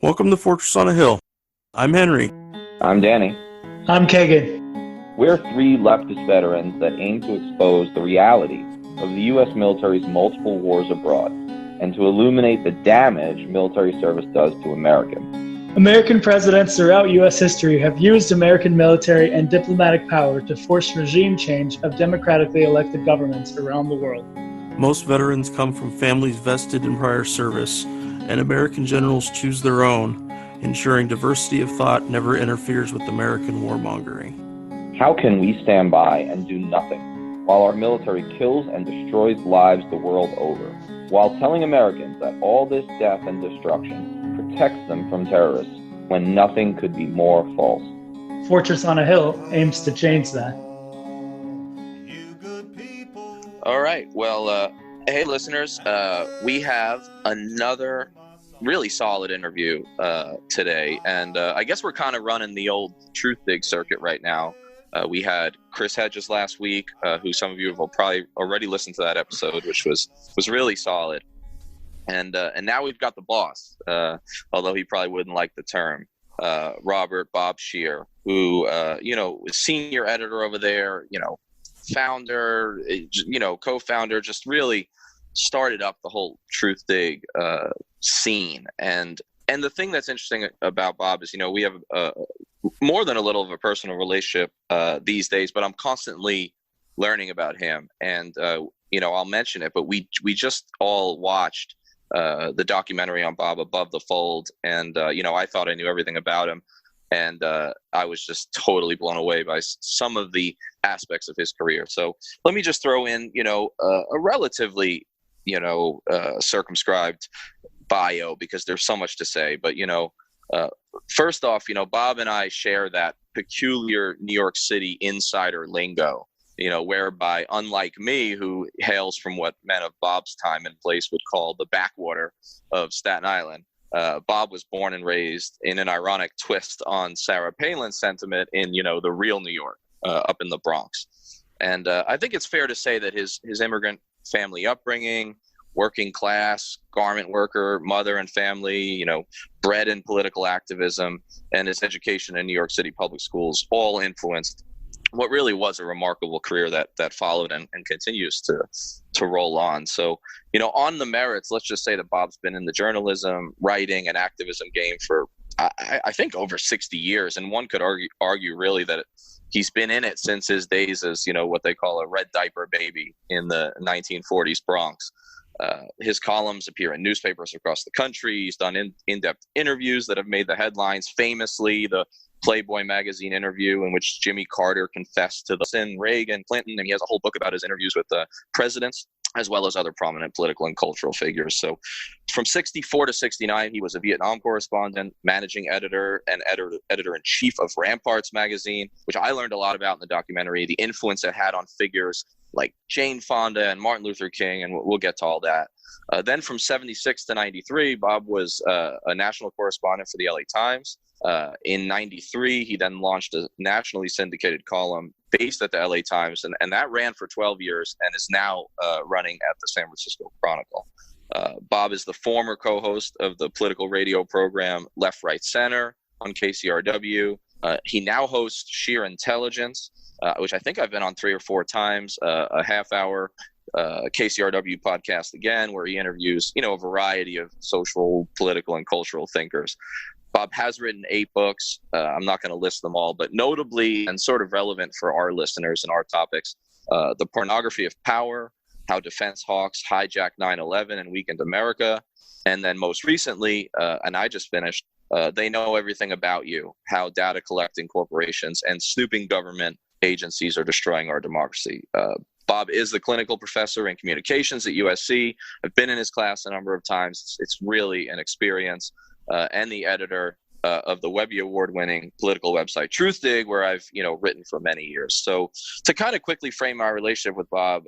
Welcome to Fortress on a Hill. I'm Henry. I'm Danny. I'm Kagan. We're three leftist veterans that aim to expose the reality of the U.S. military's multiple wars abroad and to illuminate the damage military service does to Americans. American presidents throughout U.S. history have used American military and diplomatic power to force regime change of democratically elected governments around the world. Most veterans come from families vested in prior service, and American generals choose their own, ensuring diversity of thought never interferes with American warmongering. How can we stand by and do nothing while our military kills and destroys lives the world over, while telling Americans that all this death and destruction protects them from terrorists when nothing could be more false? Fortress on a Hill aims to change that. All right. Well, hey, listeners, we have another really solid interview today. And I guess we're kind of running the old Truth Dig circuit right now. We had Chris Hedges last week, who some of you have probably already listened to that episode, which was really solid. And now we've got the boss, although he probably wouldn't like the term, Bob Scheer, who, is senior editor over there, founder, co-founder, just really started up the whole Truth Dig scene. And the thing that's interesting about Bob is, we have more than a little of a personal relationship these days, but I'm constantly learning about him. And, I'll mention it, but we just all watched the documentary on Bob, Above the Fold. And, I thought I knew everything about him. And I was just totally blown away by some of the aspects of his career. So let me just throw in, a relatively, circumscribed bio, because there's so much to say. But, first off, Bob and I share that peculiar New York City insider lingo, whereby, unlike me, who hails from what men of Bob's time and place would call the backwater of Staten Island, Bob was born and raised in an ironic twist on Sarah Palin's sentiment in, the real New York, up in the Bronx. And I think it's fair to say that his immigrant family upbringing, working class, garment worker, mother and family, bred in political activism, and his education in New York City public schools all influenced what really was a remarkable career that followed and continues to roll on. So, on the merits, let's just say that Bob's been in the journalism, writing, and activism game for, I think, over 60 years. And one could argue really that he's been in it since his days as, what they call a red diaper baby in the 1940s Bronx. His columns appear in newspapers across the country. He's done in-depth interviews that have made the headlines, famously the Playboy magazine interview in which Jimmy Carter confessed to the sin, Reagan, Clinton, and he has a whole book about his interviews with presidents, as well as other prominent political and cultural figures. So from 64 to 69, he was a Vietnam correspondent, managing editor, and editor-in-chief of Ramparts magazine, which I learned a lot about in the documentary, the influence it had on figures like Jane Fonda and Martin Luther King, and we'll get to all that. Then from 76 to 93, Bob was a national correspondent for the LA Times. In 93, he then launched a nationally syndicated column based at the LA Times, and that ran for 12 years and is now running at the San Francisco Chronicle. Bob is the former co-host of the political radio program Left, Right, Center on KCRW. He now hosts Scheer Intelligence, which I think I've been on 3 or 4 times, a half-hour KCRW podcast again, where he interviews, a variety of social, political, and cultural thinkers. Bob has written 8 books. I'm not going to list them all, but notably and sort of relevant for our listeners and our topics, The Pornography of Power, How Defense Hawks Hijacked 9/11 and Weakened America. And then most recently, and I just finished, They Know Everything About You, How Data Collecting Corporations and Snooping Government Agencies Are Destroying Our Democracy. Bob is the clinical professor in communications at USC. I've been in his class a number of times. It's really an experience. And the editor of the Webby Award-winning political website Truth Dig, where I've written for many years. So to kind of quickly frame our relationship with Bob,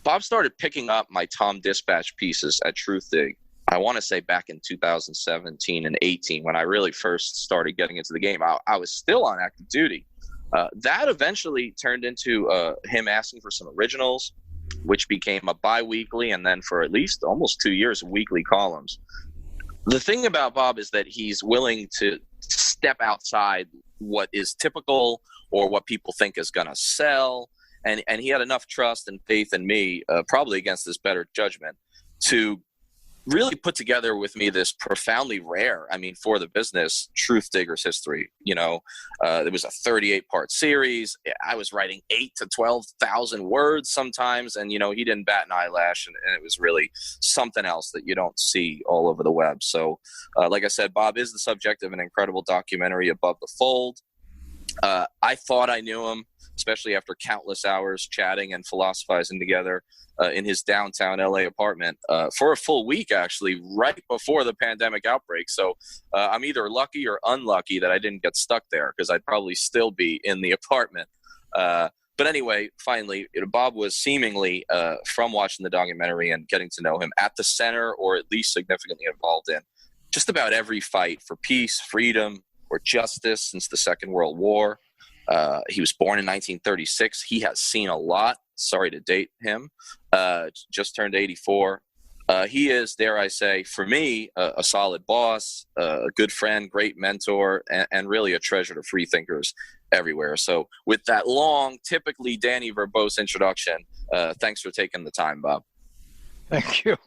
Bob started picking up my Tom Dispatch pieces at Truth Dig, I want to say back in 2017 and 18, when I really first started getting into the game. I was still on active duty. That eventually turned into him asking for some originals, which became a bi-weekly, and then for at least almost 2 years, weekly columns. The thing about Bob is that he's willing to step outside what is typical or what people think is going to sell. And he had enough trust and faith in me, probably against his better judgment, to really put together with me this profoundly rare, I mean, for the business, Truth Diggers history. It was a 38-part series. I was writing 8 to 12,000 words sometimes, and he didn't bat an eyelash, and it was really something else that you don't see all over the web. So, like I said, Bob is the subject of an incredible documentary, Above the Fold. I thought I knew him, especially after countless hours chatting and philosophizing together in his downtown LA apartment for a full week, actually, right before the pandemic outbreak. So I'm either lucky or unlucky that I didn't get stuck there, because I'd probably still be in the apartment. But anyway, finally, Bob was seemingly, from watching the documentary and getting to know him, at the center, or at least significantly involved in, just about every fight for peace, freedom, or justice since the Second World War. He was born in 1936. He has seen a lot. Sorry to date him. Just turned 84. He is, dare I say, for me, a solid boss, a good friend, great mentor, and really a treasure to free thinkers everywhere. So with that long, typically Danny verbose introduction, thanks for taking the time, Bob. Thank you.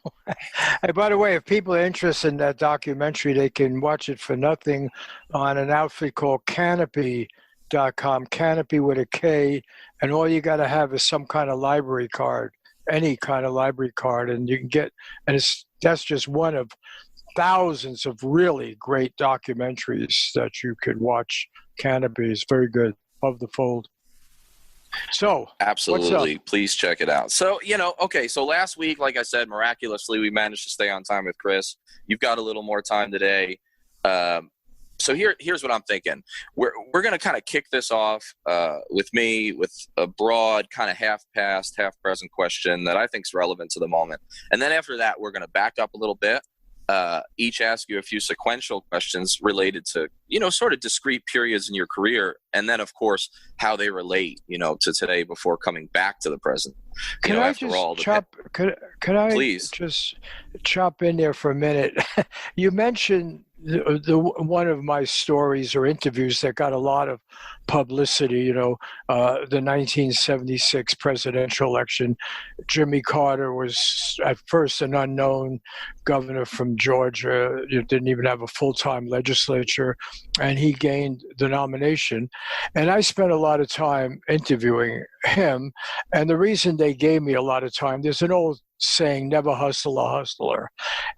Hey, by the way, if people are interested in that documentary, they can watch it for nothing on an outfit called Canopy.com, Canopy with a K, and all you got to have is some kind of library card, any kind of library card, and you can get, and that's just one of thousands of really great documentaries that you could watch. Canopy is very good. Above the Fold. So absolutely, please check it out. So okay, so last week, like I said, miraculously we managed to stay on time with Chris. You've got a little more time today. So here's what I'm thinking. We're going to kind of kick this off with me with a broad kind of half past, half present question that I think is relevant to the moment. And then after that, we're going to back up a little bit, each ask you a few sequential questions related to, sort of discrete periods in your career. And then, of course, how they relate, to today before coming back to the present. Can I just chop in there for a minute? You mentioned the one of my stories or interviews that got a lot of publicity, the 1976 presidential election. Jimmy Carter was at first an unknown governor from Georgia. You didn't even have a full-time legislature, and he gained the nomination. And I spent a lot of time interviewing him. And the reason they gave me a lot of time, there's an old saying, never hustle a hustler.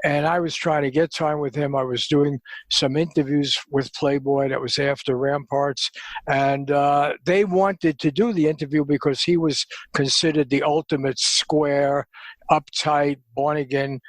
And I was trying to get time with him. I was doing some interviews with Playboy that was after Ramparts. And they wanted to do the interview because he was considered the ultimate square, uptight, born-again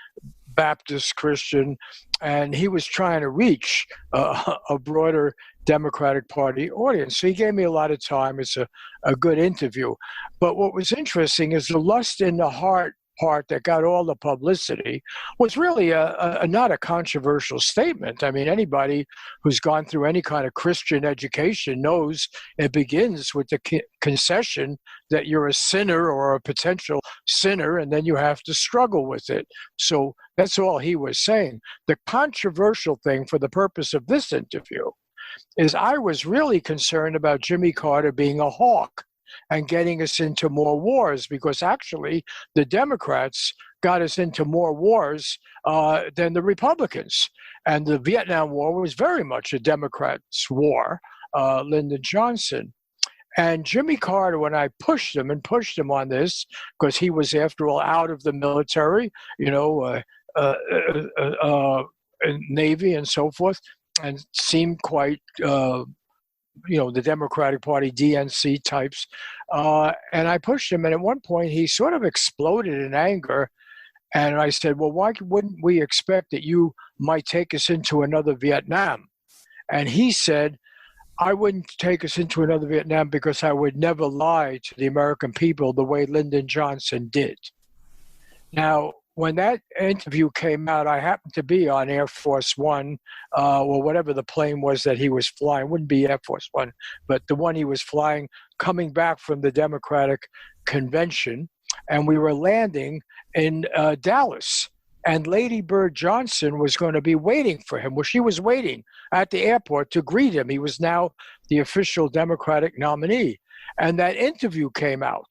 Baptist Christian. And he was trying to reach a broader Democratic Party audience. So he gave me a lot of time. It's a good interview. But what was interesting is the lust in the heart part that got all the publicity was really not a controversial statement. I mean, anybody who's gone through any kind of Christian education knows it begins with the concession that you're a sinner or a potential sinner, and then you have to struggle with it. So that's all he was saying. The controversial thing for the purpose of this interview is I was really concerned about Jimmy Carter being a hawk and getting us into more wars, because actually the Democrats got us into more wars than the Republicans. And the Vietnam War was very much a Democrats' war, Lyndon Johnson. And Jimmy Carter, when I pushed him on this, because he was, after all, out of the military, Navy and so forth, and seemed quite the Democratic Party, DNC types. And I pushed him. And at one point, he sort of exploded in anger. And I said, well, why wouldn't we expect that you might take us into another Vietnam? And he said, I wouldn't take us into another Vietnam because I would never lie to the American people the way Lyndon Johnson did. Now, when that interview came out, I happened to be on Air Force One, or whatever the plane was that he was flying. It wouldn't be Air Force One, but the one he was flying, coming back from the Democratic convention. And we were landing in Dallas. And Lady Bird Johnson was going to be waiting for him. Well, she was waiting at the airport to greet him. He was now the official Democratic nominee. And that interview came out.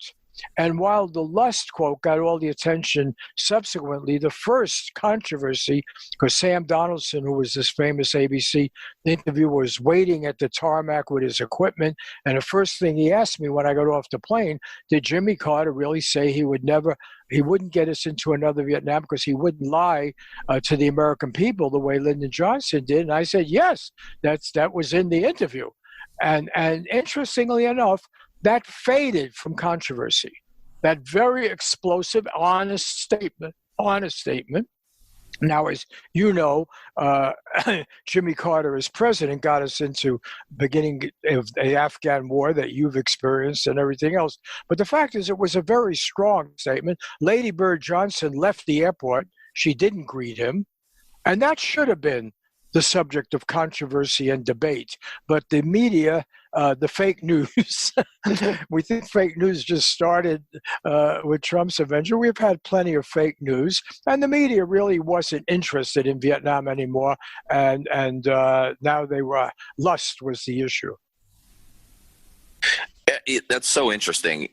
And while the Lust quote got all the attention subsequently, the first controversy, because Sam Donaldson, who was this famous ABC interviewer, was waiting at the tarmac with his equipment. And the first thing he asked me when I got off the plane, did Jimmy Carter really say he wouldn't get us into another Vietnam because he wouldn't lie to the American people the way Lyndon Johnson did? And I said, yes, that was in the interview. And interestingly enough, that faded from controversy. That very explosive, honest statement. Now, as you know, Jimmy Carter as president got us into beginning of the Afghan war that you've experienced and everything else. But the fact is, it was a very strong statement. Lady Bird Johnson left the airport. She didn't greet him. And that should have been the subject of controversy and debate. But the media, the fake news, we think fake news just started with Trump's adventure. We've had plenty of fake news, and the media really wasn't interested in Vietnam anymore. And now they were, lust was the issue. That's so interesting.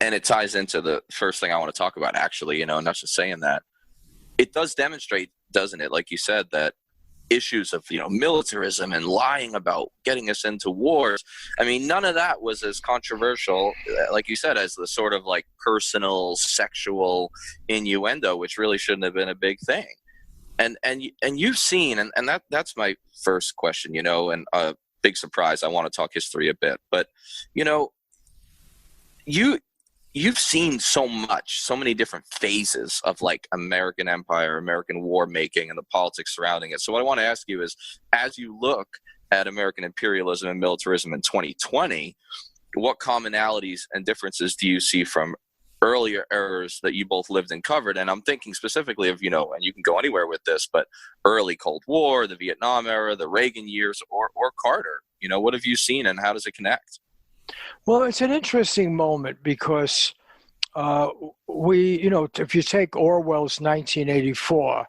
And it ties into the first thing I want to talk about, actually, not just saying that. It does demonstrate, doesn't it, like you said, that issues of militarism and lying about getting us into wars, I mean, none of that was as controversial, like you said, as the sort of like personal sexual innuendo, which really shouldn't have been a big thing. And you've seen, and that's my first question, and a big surprise, I want to talk history a bit, but you've seen so many different phases of like American empire, American war making, and the politics surrounding it. So what I want to ask you is, as you look at American imperialism and militarism in 2020, what commonalities and differences do you see from earlier eras that you both lived and covered? And I'm thinking specifically of, and you can go anywhere with this, but early Cold War, the Vietnam era, the Reagan years, or Carter. What have you seen and how does it connect? Well, it's an interesting moment because if you take Orwell's 1984,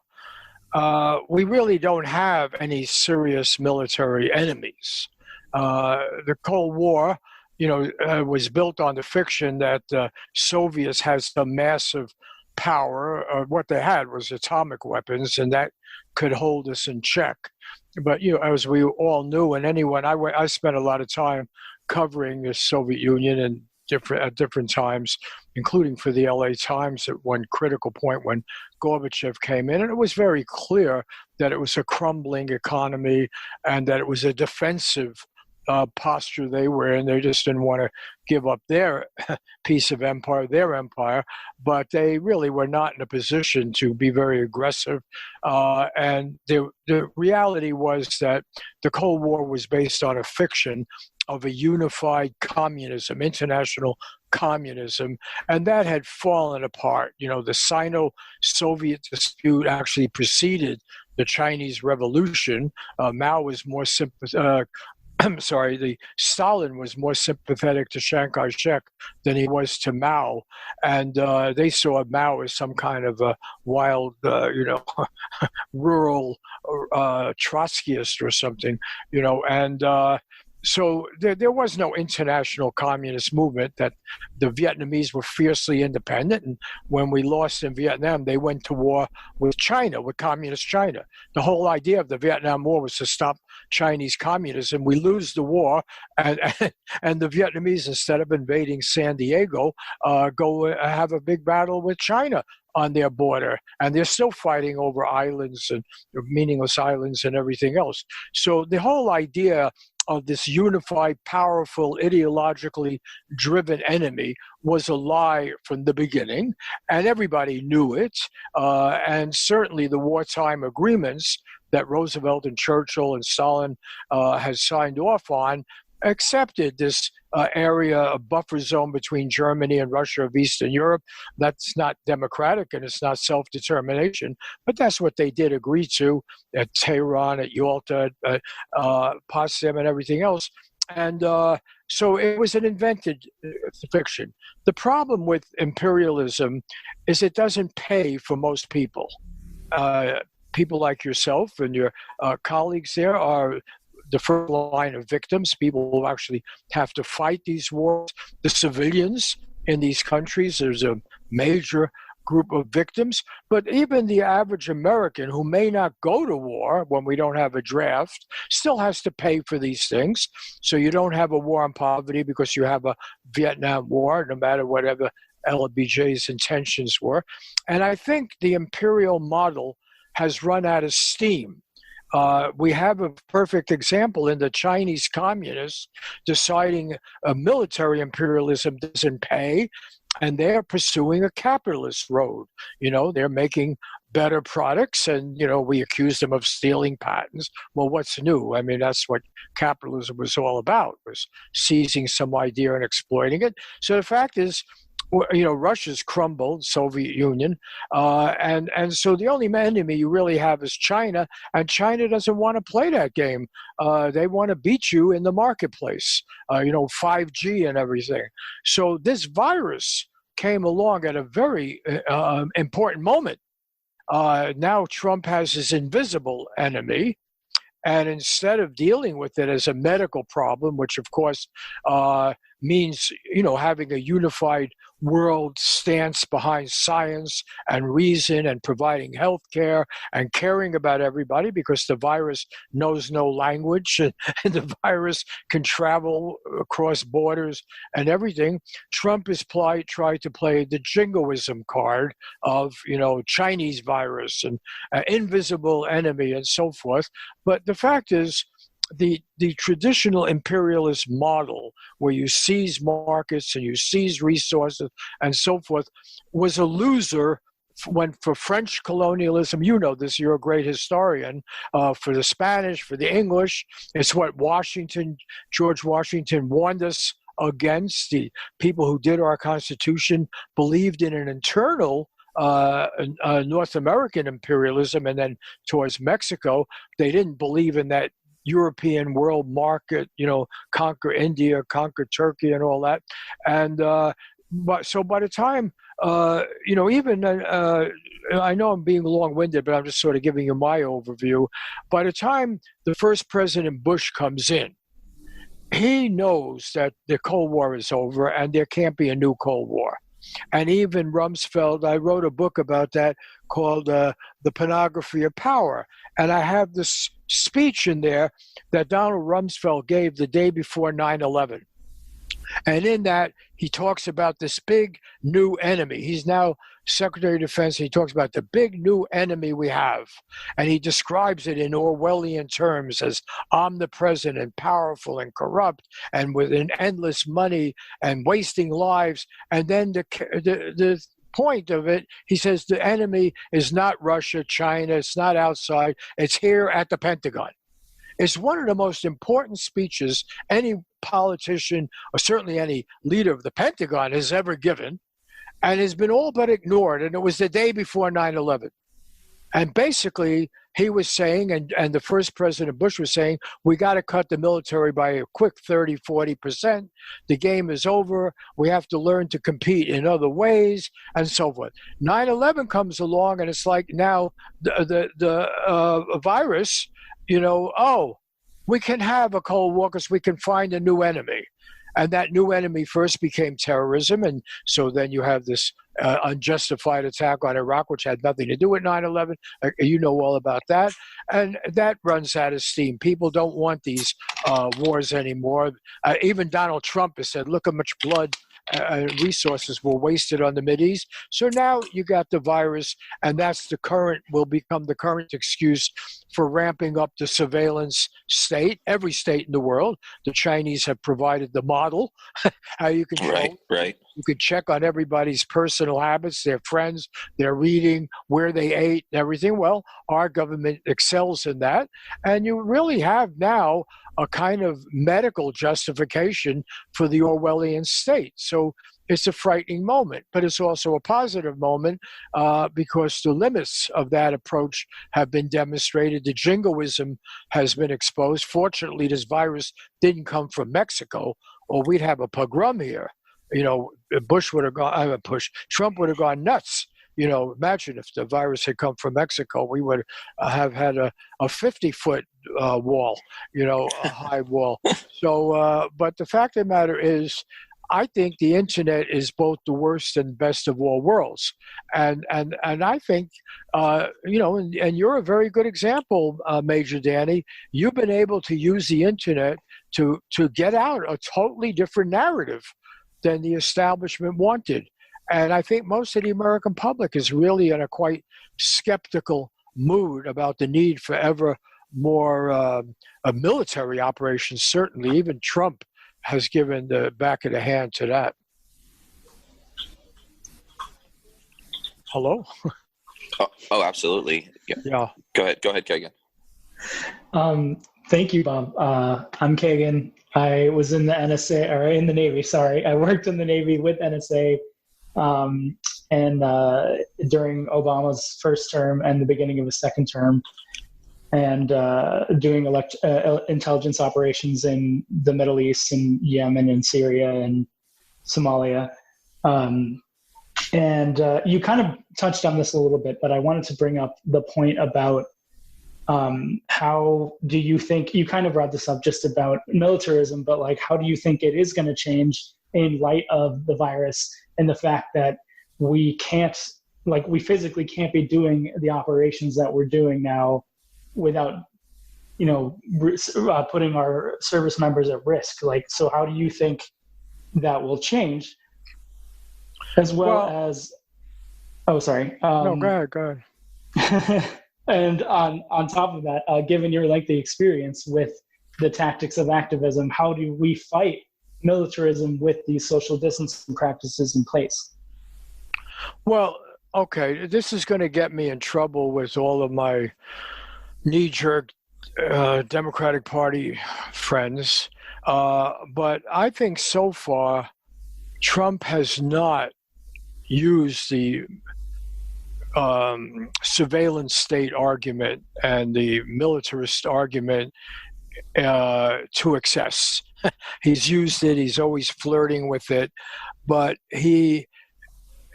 we really don't have any serious military enemies. The Cold War, was built on the fiction that Soviets had some massive power. What they had was atomic weapons, and that could hold us in check. But as we all knew, and I spent a lot of time covering the Soviet Union and at different times, including for the LA Times at one critical point when Gorbachev came in. And it was very clear that it was a crumbling economy and that it was a defensive posture they were in. They just didn't want to give up their piece of empire, but they really were not in a position to be very aggressive. And the reality was that the Cold War was based on a fiction of a unified communism, international communism, and that had fallen apart. The Sino-Soviet dispute actually preceded the Chinese Revolution. Mao was more Stalin was more sympathetic to Chiang Kai-shek than he was to Mao, and they saw Mao as some kind of a wild, rural Trotskyist or something, and so there was no international communist movement. That the Vietnamese were fiercely independent, and when we lost in Vietnam, they went to war with China, with communist China. The whole idea of the Vietnam War was to stop Chinese communism. We lose the war, and the Vietnamese, instead of invading San Diego, go have a big battle with China on their border, and they're still fighting over islands and meaningless islands and everything else. So the whole idea of this unified, powerful, ideologically driven enemy was a lie from the beginning, and everybody knew it. And certainly the wartime agreements that Roosevelt and Churchill and Stalin had signed off on accepted this area, a buffer zone between Germany and Russia of Eastern Europe. That's not democratic and it's not self-determination, but that's what they did agree to at Tehran, at Yalta, at Potsdam and everything else. And so it was an invented fiction. The problem with imperialism is it doesn't pay for most people. people like yourself and your colleagues there are the first line of victims, people who actually have to fight these wars. The civilians in these countries, there's a major group of victims, but even the average American who may not go to war when we don't have a draft still has to pay for these things. So you don't have a war on poverty because you have a Vietnam War, no matter whatever LBJ's intentions were. And I think the imperial model has run out of steam. We have a perfect example in the Chinese communists deciding military imperialism doesn't pay, and they're pursuing a capitalist road. They're making better products, and, we accuse them of stealing patents. Well, what's new? I mean, that's what capitalism was all about, was seizing some idea and exploiting it. So the fact is, Russia's crumbled, Soviet Union, and so the only enemy you really have is China, and China doesn't want to play that game. They want to beat you in the marketplace, 5G and everything. So this virus came along at a very important moment. Now Trump has his invisible enemy, and instead of dealing with it as a medical problem, which of course means, having a unified world stance behind science and reason and providing health care and caring about everybody, because the virus knows no language and the virus can travel across borders and everything. Trump has tried to play the jingoism card of, Chinese virus and invisible enemy and so forth. But the fact is, the traditional imperialist model, where you seize markets and you seize resources and so forth, was a loser for French colonialism. You know this, you're a great historian. For the Spanish, for the English, it's what George Washington warned us against. The people who did our Constitution believed in an internal North American imperialism, and then towards Mexico, they didn't believe in that European world market, conquer India, conquer Turkey and all that. And so by the time, even, I know I'm being long-winded, but I'm just sort of giving you my overview. By the time the first President Bush comes in, he knows that the Cold War is over and there can't be a new Cold War. And even Rumsfeld, I wrote a book about that called The Pornography of Power. And I have this speech in there that Donald Rumsfeld gave the day before 9/11. And in that, he talks about this big new enemy. He's now Secretary of Defense, and he talks about the big new enemy we have. And he describes it in Orwellian terms as omnipresent and powerful and corrupt and with an endless money and wasting lives. And then the point of it, he says the enemy is not Russia, China, it's not outside, it's here at the Pentagon. It's one of the most important speeches any politician, or certainly any leader of the Pentagon, has ever given, and has been all but ignored. And it was the day before 9/11. And basically, he was saying, and the first President Bush was saying, we got to cut the military by a quick 30-40%. The game is over. We have to learn to compete in other ways, and so forth. 9/11 comes along, and it's like now the virus, we can have a Cold War because we can find a new enemy. And that new enemy first became terrorism. And so then you have this unjustified attack on Iraq, which had nothing to do with 9/11. You know all about that. And that runs out of steam. People don't want these wars anymore. Even Donald Trump has said, look how much blood resources were wasted on the Mideast. So now you got the virus, and will become the current excuse for ramping up the surveillance state. Every state in the world, the Chinese have provided the model, how you can right. You could check on everybody's personal habits, their friends, their reading, where they ate, everything. Well, our government excels in that. And you really have now a kind of medical justification for the Orwellian state. So it's a frightening moment, but it's also a positive moment because the limits of that approach have been demonstrated. The jingoism has been exposed. Fortunately, this virus didn't come from Mexico, or we'd have a pogrom here. Trump would have gone nuts. Imagine if the virus had come from Mexico, we would have had a 50-foot wall, a high wall. So, but the fact of the matter is, I think the internet is both the worst and best of all worlds, and I think, and you're a very good example, Major Danny. You've been able to use the internet to get out a totally different narrative than the establishment wanted, and I think most of the American public is really in a quite skeptical mood about the need for ever more military operations. Certainly, even Trump has given the back of the hand to that. Hello? Oh, absolutely. Yeah. Go ahead, Kagan. Thank you, Bob. I'm Kagan. I was in the NSA, or in the Navy, sorry. I worked in the Navy with NSA and during Obama's first term and the beginning of his second term, and doing intelligence operations in the Middle East and Yemen and Syria and Somalia. And you kind of touched on this a little bit, but I wanted to bring up the point about how do you think, you kind of brought this up just about militarism, but like, how do you think it is going to change in light of the virus and the fact that we physically can't be doing the operations that we're doing now without, putting our service members at risk? So how do you think that will change? As well as, oh, sorry. No, go ahead. And on top of that, given your lengthy experience with the tactics of activism, how do we fight militarism with these social distancing practices in place? Well, okay, this is going to get me in trouble with all of my knee-jerk Democratic Party friends, but I think so far Trump has not used the surveillance state argument and the militarist argument to excess. He's used it, he's always flirting with it, but he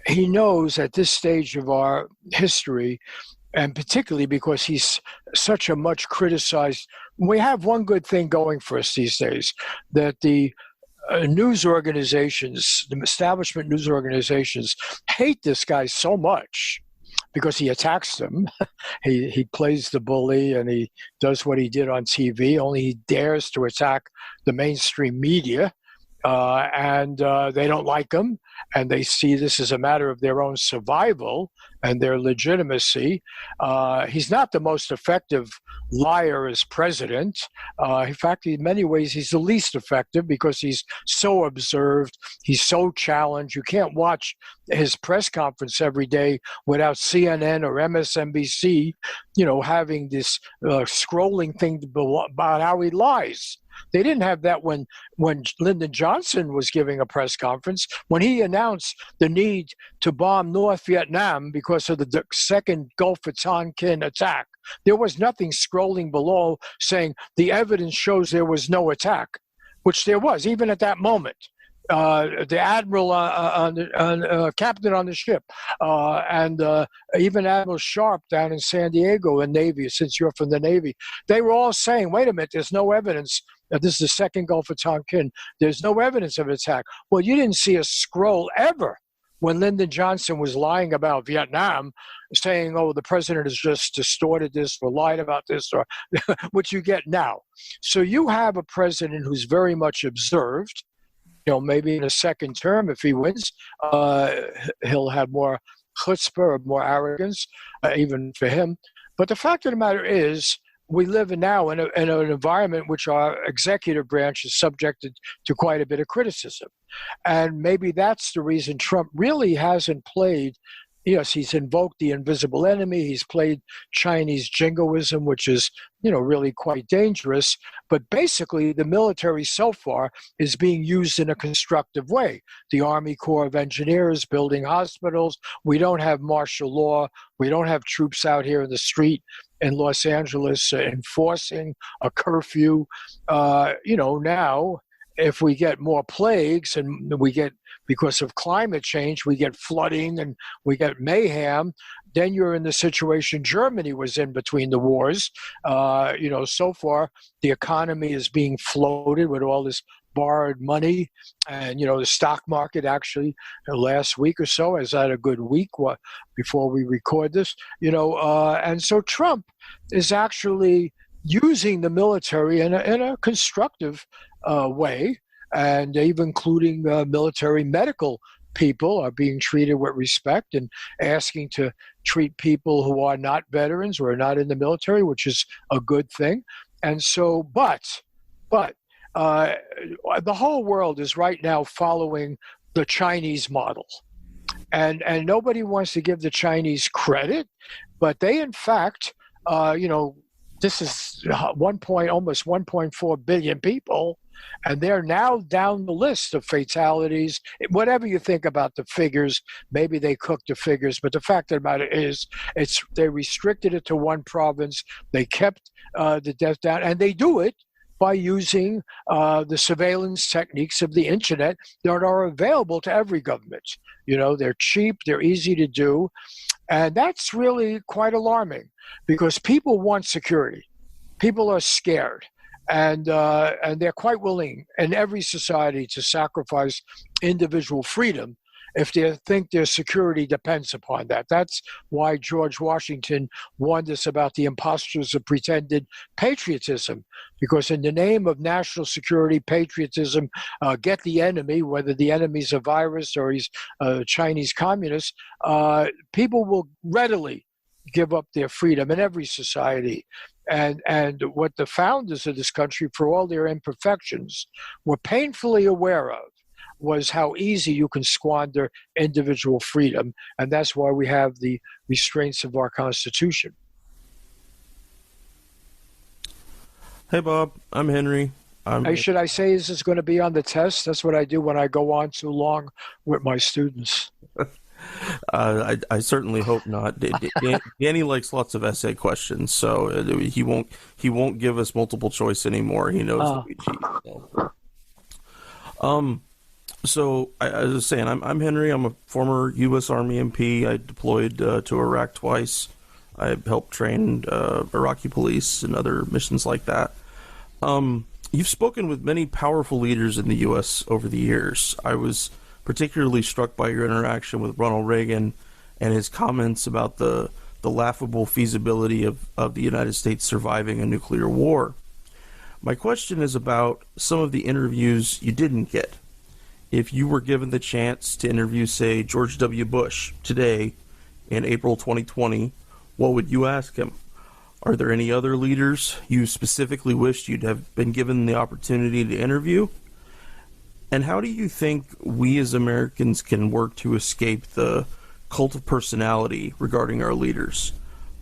knows at this stage of our history, and particularly because he's such a much criticized, we have one good thing going for us these days, that the news organizations, the establishment news organizations, hate this guy so much because he attacks them. He plays the bully and he does what he did on TV, only he dares to attack the mainstream media. And they don't like him, and they see this as a matter of their own survival and their legitimacy. He's not the most effective liar as president. In fact, in many ways, he's the least effective because he's so observed, he's so challenged. You can't watch his press conference every day without CNN or MSNBC, having this scrolling thing about how he lies. They didn't have that when Lyndon Johnson was giving a press conference, when he announced the need to bomb North Vietnam because of the second Gulf of Tonkin attack. There was nothing scrolling below saying the evidence shows there was no attack, which there was, even at that moment. The admiral, captain on the ship, and even Admiral Sharp down in San Diego in Navy, since you're from the Navy, they were all saying, wait a minute, there's no evidence. This is the second Gulf of Tonkin. There's no evidence of attack. Well, you didn't see a scroll ever when Lyndon Johnson was lying about Vietnam, saying, oh, the president has just distorted this or lied about this, or what you get now. So you have a president who's very much observed. Maybe in a second term, if he wins, he'll have more chutzpah or more arrogance, even for him. But the fact of the matter is, we live now in an environment which our executive branch is subjected to quite a bit of criticism. And maybe that's the reason Trump really hasn't played. Yes, he's invoked the invisible enemy. He's played Chinese jingoism, which is, really quite dangerous. But basically, the military so far is being used in a constructive way. The Army Corps of Engineers building hospitals. We don't have martial law. We don't have troops out here in the street in Los Angeles enforcing a curfew. Now if we get more plagues and because of climate change, we get flooding and we get mayhem, then you're in the situation Germany was in between the wars. So far, the economy is being floated with all this borrowed money, and the stock market actually last week or so has had a good week before we record this. And so Trump is actually using the military in a constructive way, and even including military medical people are being treated with respect and asking to treat people who are not veterans or are not in the military, which is a good thing. And so, but the whole world is right now following the Chinese model. And nobody wants to give the Chinese credit, but they, in fact, this is almost 1.4 billion people, and they're now down the list of fatalities. Whatever you think about the figures, maybe they cooked the figures, but the fact of the matter is, they restricted it to one province. They kept the death down, and they do it by using the surveillance techniques of the internet that are available to every government. They're cheap, they're easy to do, and that's really quite alarming because people want security. People are scared, and they're quite willing in every society to sacrifice individual freedom if they think their security depends upon that. That's why George Washington warned us about the imposters of pretended patriotism, because in the name of national security, patriotism, get the enemy, whether the enemy's a virus or he's a Chinese communist, people will readily give up their freedom in every society. And what the founders of this country, for all their imperfections, were painfully aware of was how easy you can squander individual freedom. And that's why we have the restraints of our Constitution. Hey, Bob. I'm Henry. Should I say is this going to be on the test? That's what I do when I go on too long with my students. I certainly hope not. Danny likes lots of essay questions, so he won't give us multiple choice anymore. He knows that we cheat. So I was saying, I'm Henry. I'm a former U.S. Army MP. I deployed to Iraq twice. I helped train Iraqi police and other missions like that. You've spoken with many powerful leaders in the U.S. over the years. I was particularly struck by your interaction with Ronald Reagan and his comments about the laughable feasibility of the United States surviving a nuclear war. My question is about some of the interviews you didn't get. If you were given the chance to interview, say, George W. Bush today in April 2020, what would you ask him? Are there any other leaders you specifically wished you'd have been given the opportunity to interview? And how do you think we as Americans can work to escape the cult of personality regarding our leaders?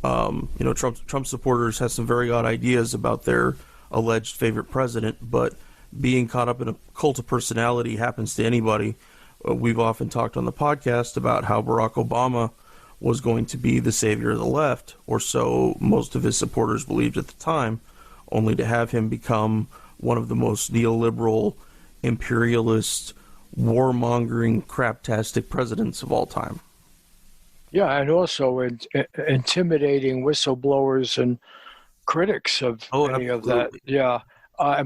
Trump supporters have some very odd ideas about their alleged favorite president, but being caught up in a cult of personality happens to anybody. We've often talked on the podcast about how Barack Obama was going to be the savior of the left, or so most of his supporters believed at the time, only to have him become one of the most neoliberal, imperialist, warmongering, craptastic presidents of all time. Yeah, and also intimidating whistleblowers and critics of any of that. Yeah.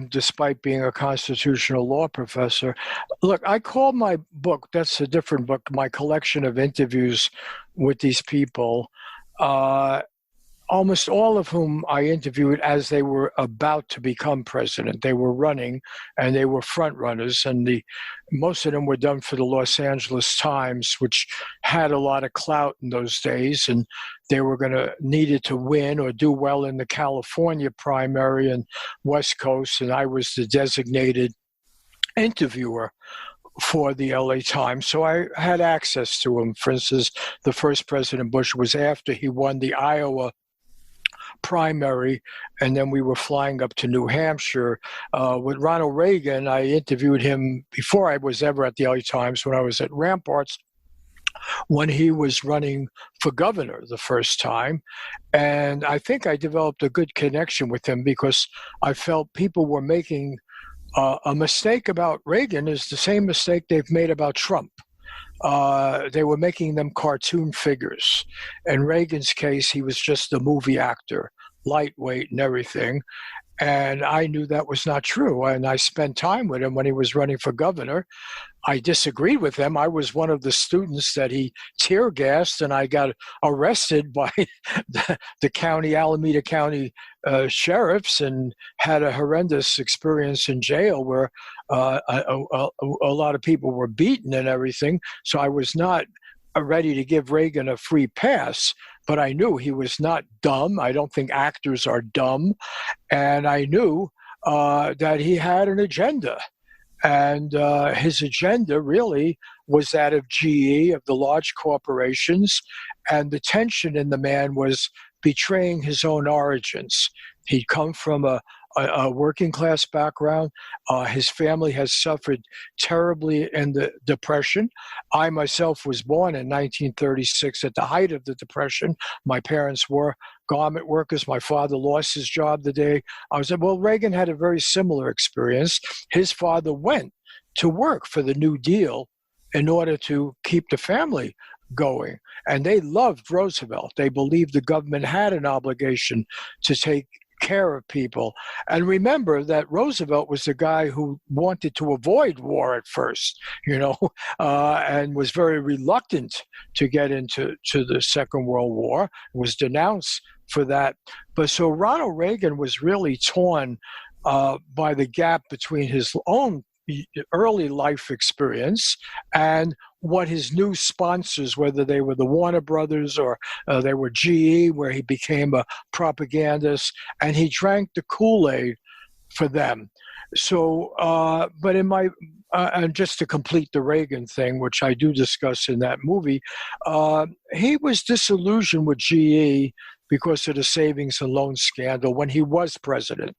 Despite being a constitutional law professor. Look, I call my book, that's a different book, my collection of interviews with these people, almost all of whom I interviewed as they were about to become president. They were running, and they were front runners, and most of them were done for the Los Angeles Times, which had a lot of clout in those days, and they were needed to win or do well in the California primary and West Coast, and I was the designated interviewer for the LA Times, so I had access to him. For instance, the first President Bush was after he won the Iowa primary, and then we were flying up to New Hampshire. With Ronald Reagan, I interviewed him before I was ever at the LA Times, when I was at Ramparts, when he was running for governor the first time. And I think I developed a good connection with him because I felt people were making A mistake about Reagan is the same mistake they've made about Trump. They were making them cartoon figures. In Reagan's case, he was just a movie actor, lightweight and everything. And I knew that was not true. And I spent time with him when he was running for governor. I disagreed with him. I was one of the students that he tear gassed, and I got arrested by the county, Alameda County sheriffs, and had a horrendous experience in jail where a lot of people were beaten and everything. So I was not ready to give Reagan a free pass, but I knew he was not dumb. I don't think actors are dumb. And I knew that he had an agenda. And his agenda really was that of GE, of the large corporations, and the tension in the man was betraying his own origins. He'd come from a working class background. His family has suffered terribly in the Depression. I myself was born in 1936 at the height of the Depression. My parents were garment workers. My father lost his job the day I was. Well, Reagan had a very similar experience. His father went to work for the New Deal in order to keep the family going. And they loved Roosevelt. They believed the government had an obligation to take care of people. And remember that Roosevelt was the guy who wanted to avoid war at first, and was very reluctant to get into the Second World War, was denounced for that. But so Ronald Reagan was really torn by the gap between his own early life experience and what his new sponsors, whether they were the Warner Brothers or they were GE, where he became a propagandist, and he drank the Kool-Aid for them. So, but in my, and just to complete the Reagan thing, which I do discuss in that movie, he was disillusioned with GE because of the savings and loan scandal when he was president.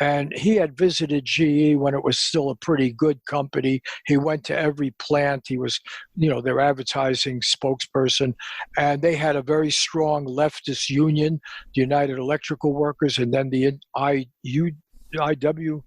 And he had visited GE when it was still a pretty good company. He went to every plant. He was, their advertising spokesperson. And they had a very strong leftist union, the United Electrical Workers, and then the IW,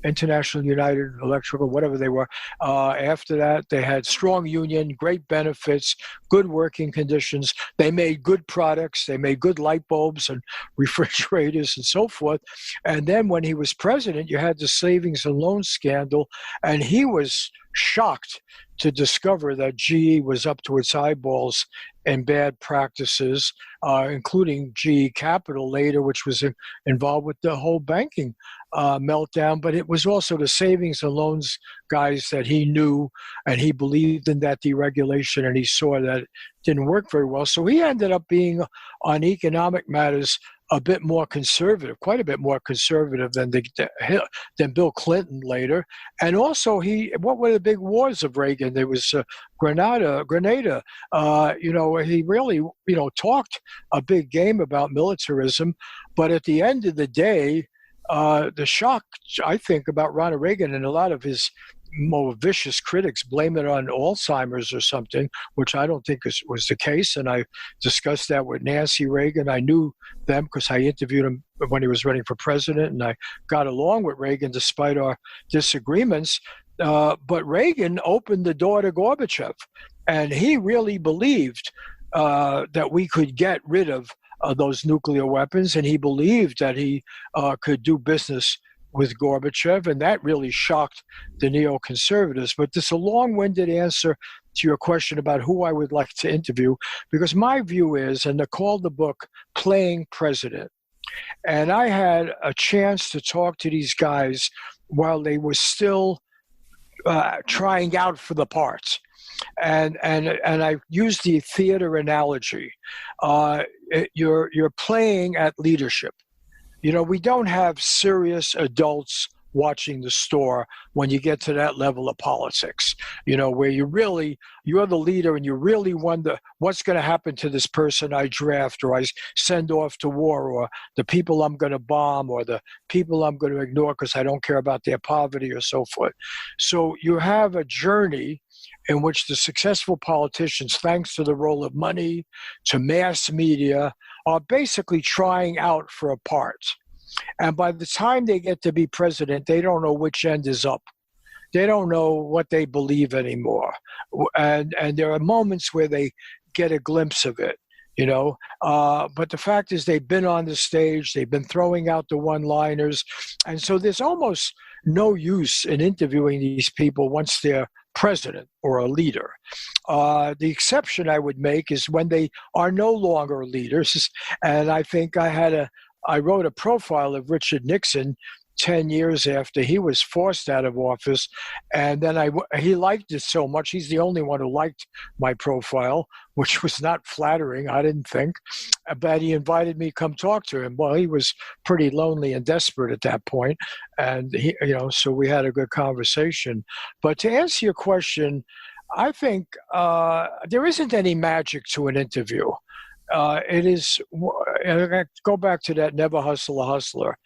International United Electrical, whatever they were. After that, they had strong union, great benefits, good working conditions. They made good products. They made good light bulbs and refrigerators and so forth. And then when he was president, you had the savings and loan scandal, and he was shocked to discover that GE was up to its eyeballs in bad practices, including GE Capital later, which was involved with the whole banking meltdown. But it was also the savings and loans guys that he knew, and he believed in that deregulation, and he saw that it didn't work very well. So he ended up being, on economic matters, a bit more conservative, quite a bit more conservative than Bill Clinton later. And also, what were the big wars of Reagan? There was Grenada. He really, talked a big game about militarism. But at the end of the day, the shock, I think, about Ronald Reagan, and a lot of his more vicious critics blame it on Alzheimer's or something, which I don't think was the case. And I discussed that with Nancy Reagan. I knew them because I interviewed him when he was running for president, and I got along with Reagan despite our disagreements. But Reagan opened the door to Gorbachev, and he really believed that we could get rid of those nuclear weapons, and he believed that he could do business with Gorbachev, and that really shocked the neoconservatives. But this is a long-winded answer to your question about who I would like to interview, because my view is, and they called the book Playing President, and I had a chance to talk to these guys while they were still trying out for the parts. And I use the theater analogy. You're playing at leadership. We don't have serious adults watching the store when you get to that level of politics, where you're the leader and you really wonder what's going to happen to this person I draft or I send off to war, or the people I'm going to bomb, or the people I'm going to ignore because I don't care about their poverty or so forth. So you have a journey in which the successful politicians, thanks to the role of money, to mass media, are basically trying out for a part. And by the time they get to be president, they don't know which end is up. They don't know what they believe anymore. And there are moments where they get a glimpse of it, you know. But the fact is they've been on the stage, they've been throwing out the one-liners. And so there's almost no use in interviewing these people once they're president or a leader. The exception I would make is when they are no longer leaders. And I think I wrote a profile of Richard Nixon 10 years after he was forced out of office. And then he liked it so much. He's the only one who liked my profile, which was not flattering, I didn't think. But he invited me to come talk to him. Well, he was pretty lonely and desperate at that point. And so we had a good conversation. But to answer your question, I think there isn't any magic to an interview. It is, and I go back to that never hustle a hustler.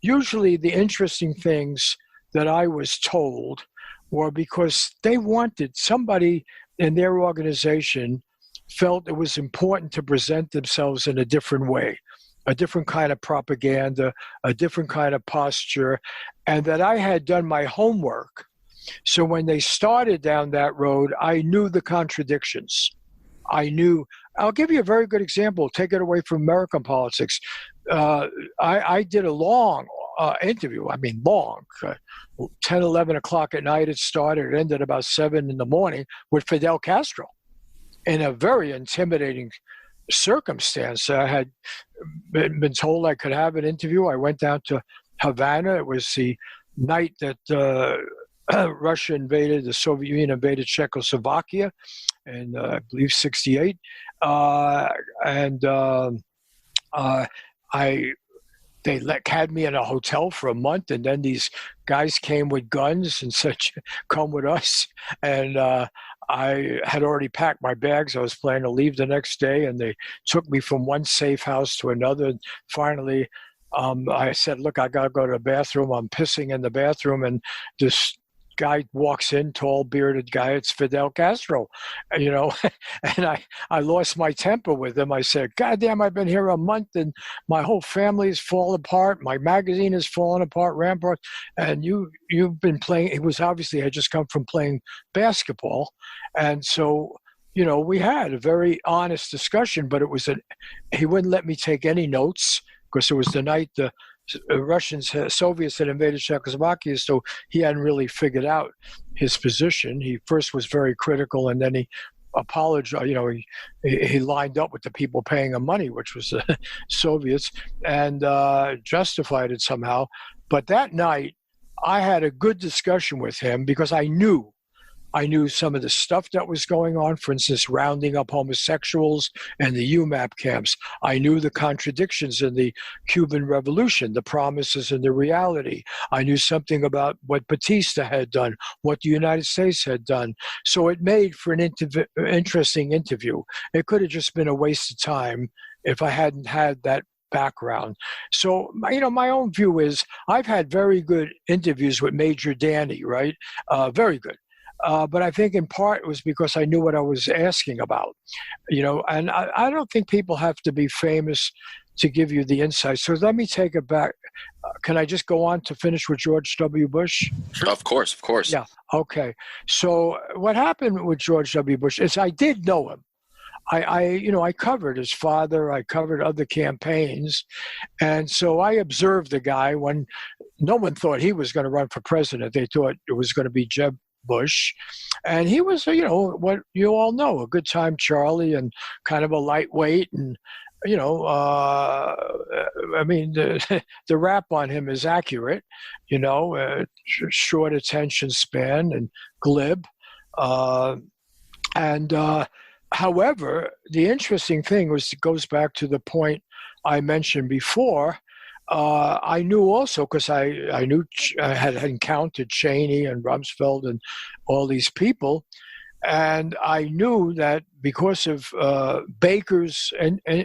Usually the interesting things that I was told were because they wanted somebody in their organization felt it was important to present themselves in a different way, a different kind of propaganda, a different kind of posture, and that I had done my homework. So when they started down that road, I knew the contradictions. I'll give you a very good example. Take it away from American politics. I did a long interview. I mean, long. 10, 11 o'clock at night it started. It ended about 7 in the morning with Fidel Castro in a very intimidating circumstance. I had been told I could have an interview. I went down to Havana. It was the night that Russia invaded, the Soviet Union invaded Czechoslovakia in, I believe, 1968. They had me in a hotel for a month, and then these guys came with guns and said, come with us. And I had already packed my bags. I was planning to leave the next day, and they took me from one safe house to another. And finally, I said, look, I got to go to the bathroom. I'm pissing in the bathroom. And this guy walks in, tall, bearded guy. It's Fidel Castro, and I lost my temper with him. I said, God damn, I've been here a month and my whole family's fallen apart. My magazine is falling apart, Rampart. And you've been playing. It was obviously, I just come from playing basketball. And so, we had a very honest discussion, but he wouldn't let me take any notes because it was the night the Soviets had invaded Czechoslovakia, so he hadn't really figured out his position. He first was very critical, and then he apologized. He lined up with the people paying him money, which was the Soviets, and justified it somehow. But that night, I had a good discussion with him because I knew some of the stuff that was going on, for instance, rounding up homosexuals and the UMAP camps. I knew the contradictions in the Cuban Revolution, the promises and the reality. I knew something about what Batista had done, what the United States had done. So it made for an interesting interview. It could have just been a waste of time if I hadn't had that background. So, my own view is I've had very good interviews with Major Danny, right? Very good. But I think in part it was because I knew what I was asking about, and I don't think people have to be famous to give you the insight. So let me take it back. Can I just go on to finish with George W. Bush? Of course. Yeah. Okay. So what happened with George W. Bush is I did know him. I covered his father. I covered other campaigns. And so I observed the guy when no one thought he was going to run for president. They thought it was going to be Jeb Bush, and he was, what you all know, a good time Charlie and kind of a lightweight, and the rap on him is accurate, short attention span and glib, however, the interesting thing it goes back to the point I mentioned before. I knew also because I knew I had encountered Cheney and Rumsfeld and all these people, and I knew that because of Baker's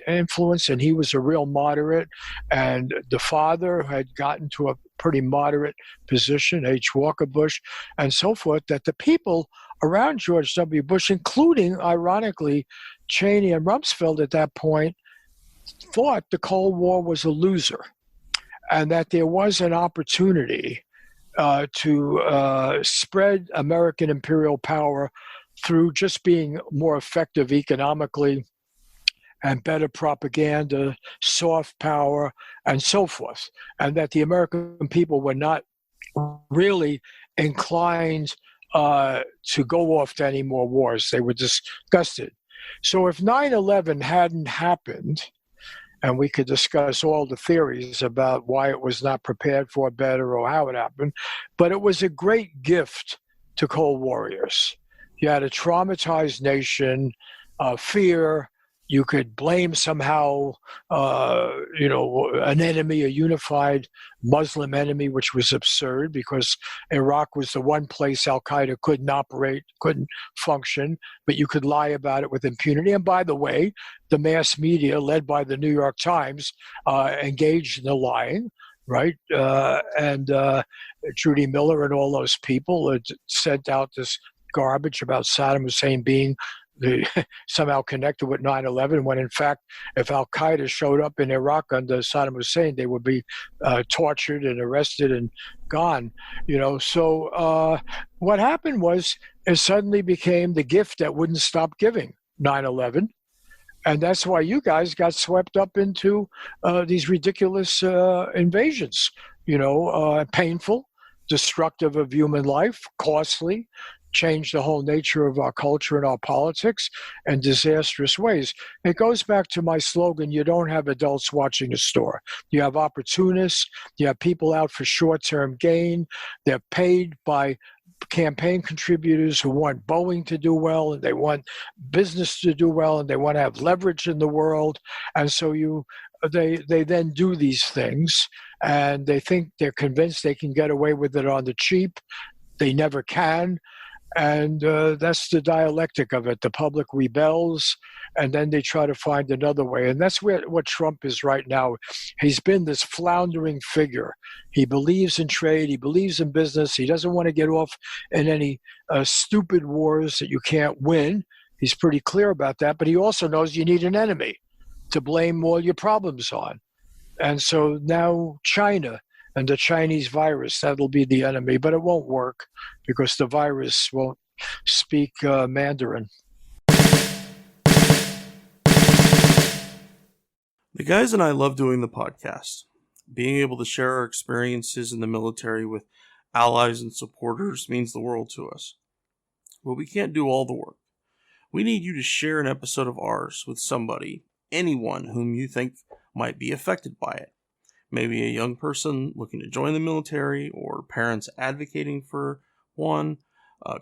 influence, and he was a real moderate, and the father had gotten to a pretty moderate position, H. Walker Bush, and so forth, that the people around George W. Bush, including, ironically, Cheney and Rumsfeld at that point, thought the Cold War was a loser. and that there was an opportunity to spread American imperial power through just being more effective economically and better propaganda, soft power, and so forth. And that the American people were not really inclined to go off to any more wars. They were disgusted. So if 9/11 hadn't happened, and we could discuss all the theories about why it was not prepared for better or how it happened, but it was a great gift to Cold Warriors. You had a traumatized nation, fear. You could blame somehow, an enemy, a unified Muslim enemy, which was absurd because Iraq was the one place Al-Qaeda couldn't operate, couldn't function, but you could lie about it with impunity. And by the way, the mass media, led by the New York Times, engaged in the lying, right? And Judy Miller and all those people sent out this garbage about Saddam Hussein being somehow connected with 9/11, when in fact, if Al-Qaeda showed up in Iraq under Saddam Hussein, they would be tortured and arrested and gone. So what happened was it suddenly became the gift that wouldn't stop giving, 9/11. And that's why you guys got swept up into these ridiculous invasions, painful, destructive of human life, costly, changed the whole nature of our culture and our politics in disastrous ways. It goes back to my slogan, you don't have adults watching the store. You have opportunists, you have people out for short-term gain. They're paid by campaign contributors who want Boeing to do well, and they want business to do well, and they want to have leverage in the world. And so they then do these things, and they think they're convinced they can get away with it on the cheap. They never can. And that's the dialectic of it. The public rebels, and then they try to find another way. And that's what Trump is right now. He's been this floundering figure. He believes in trade. He believes in business. He doesn't want to get off in any stupid wars that you can't win. He's pretty clear about that. But he also knows you need an enemy to blame all your problems on. And so now China and the Chinese virus, that'll be the enemy, but it won't work because the virus won't speak Mandarin. The guys and I love doing the podcast. Being able to share our experiences in the military with allies and supporters means the world to us. But we can't do all the work. We need you to share an episode of ours with somebody, anyone whom you think might be affected by it. Maybe a young person looking to join the military, or parents advocating for one,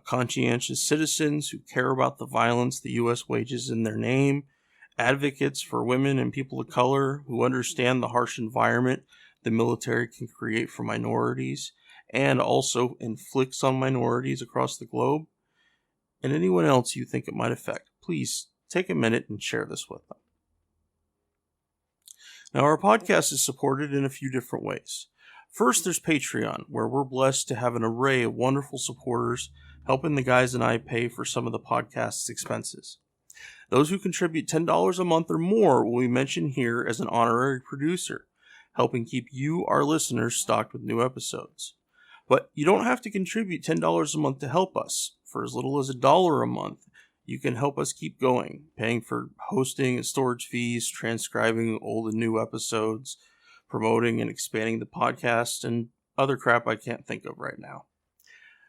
conscientious citizens who care about the violence the U.S. wages in their name, advocates for women and people of color who understand the harsh environment the military can create for minorities and also inflicts on minorities across the globe, and anyone else you think it might affect. Please take a minute and share this with them. Now, our podcast is supported in a few different ways. First, there's Patreon, where we're blessed to have an array of wonderful supporters helping the guys and I pay for some of the podcast's expenses. Those who contribute $10 a month or more will be mentioned here as an honorary producer, helping keep you, our listeners, stocked with new episodes. But you don't have to contribute $10 a month to help us. For as little as $1 a month, you can help us keep going, paying for hosting and storage fees, transcribing old and new episodes, promoting and expanding the podcast, and other crap I can't think of right now.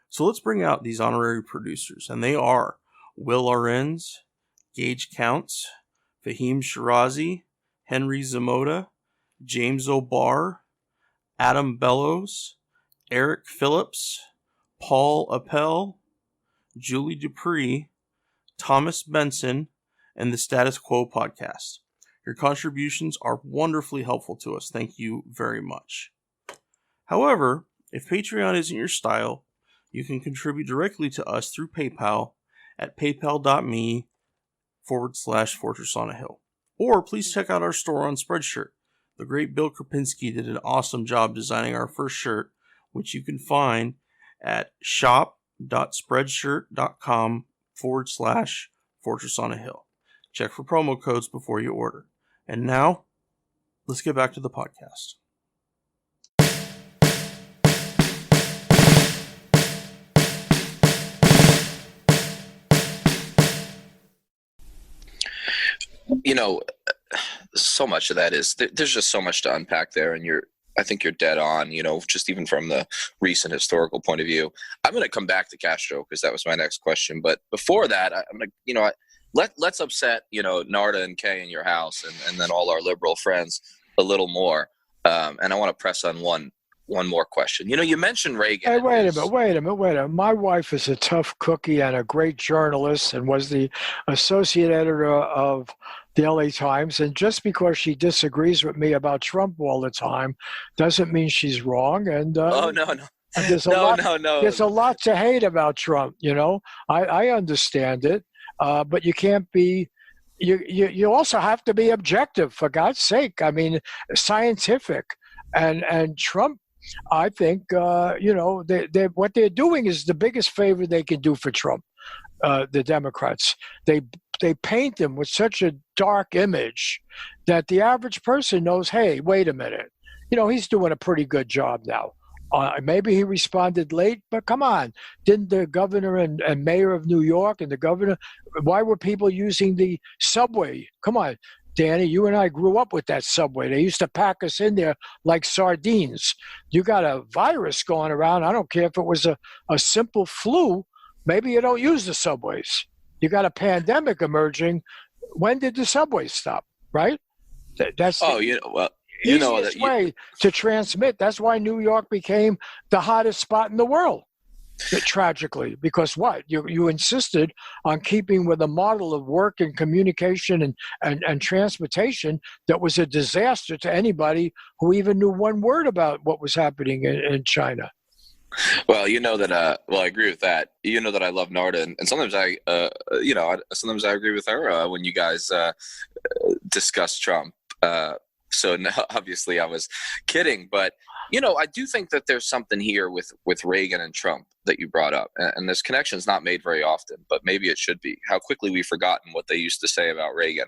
So let's bring out these honorary producers, and they are Will Arends, Gage Counts, Fahim Shirazi, Henry Zamota, James O'Barr, Adam Bellows, Eric Phillips, Paul Appel, Julie Dupree, Thomas Benson, and the Status Quo podcast. Your contributions are wonderfully helpful to us. Thank you very much. However, if Patreon isn't your style, you can contribute directly to us through PayPal at paypal.me/Fortress on a Hill. Or please check out our store on Spreadshirt. The great Bill Krapinski did an awesome job designing our first shirt, which you can find at shop.spreadshirt.com/Fortress on a Hill. Check for promo codes before you order. And now, let's get back to the podcast. you know, so much of that is there's just so much to unpack there, and I think you're dead on, you know, just even from the recent historical point of view. I'm going to come back to Castro because that was my next question. But before that, I'm going to, you know, let's upset, you know, Narda and Kay in your house and then all our liberal friends a little more. And I want to press on one more question. You know, you mentioned Reagan. Hey, wait a minute. My wife is a tough cookie and a great journalist and was the associate editor of the LA Times. And just because she disagrees with me about Trump all the time doesn't mean she's wrong. And no. There's a lot to hate about Trump. You know, I understand it, but you can't be. You also have to be objective, for God's sake. I mean, scientific, and Trump. I think you know what they're doing is the biggest favor they can do for Trump. The Democrats, they paint him with such a dark image that the average person knows, hey, wait a minute, you know, he's doing a pretty good job now. Maybe he responded late, but come on, didn't the governor and mayor of New York and the governor, why were people using the subway? Come on, Danny, you and I grew up with that subway. They used to pack us in there like sardines. You got a virus going around. I don't care if it was a simple flu. Maybe you don't use the subways. You got a pandemic emerging. When did the subways stop, right? That's the easiest way to transmit. That's why New York became the hottest spot in the world, tragically. Because what? You insisted on keeping with a model of work and communication and transportation that was a disaster to anybody who even knew one word about what was happening in China. Well, you know that. I agree with that. You know that I love Narda, and sometimes sometimes I agree with her when you guys discuss Trump. So no, obviously I was kidding, but you know, I do think that there's something here with Reagan and Trump that you brought up, and this connection is not made very often, but maybe it should be. How quickly we've forgotten what they used to say about Reagan.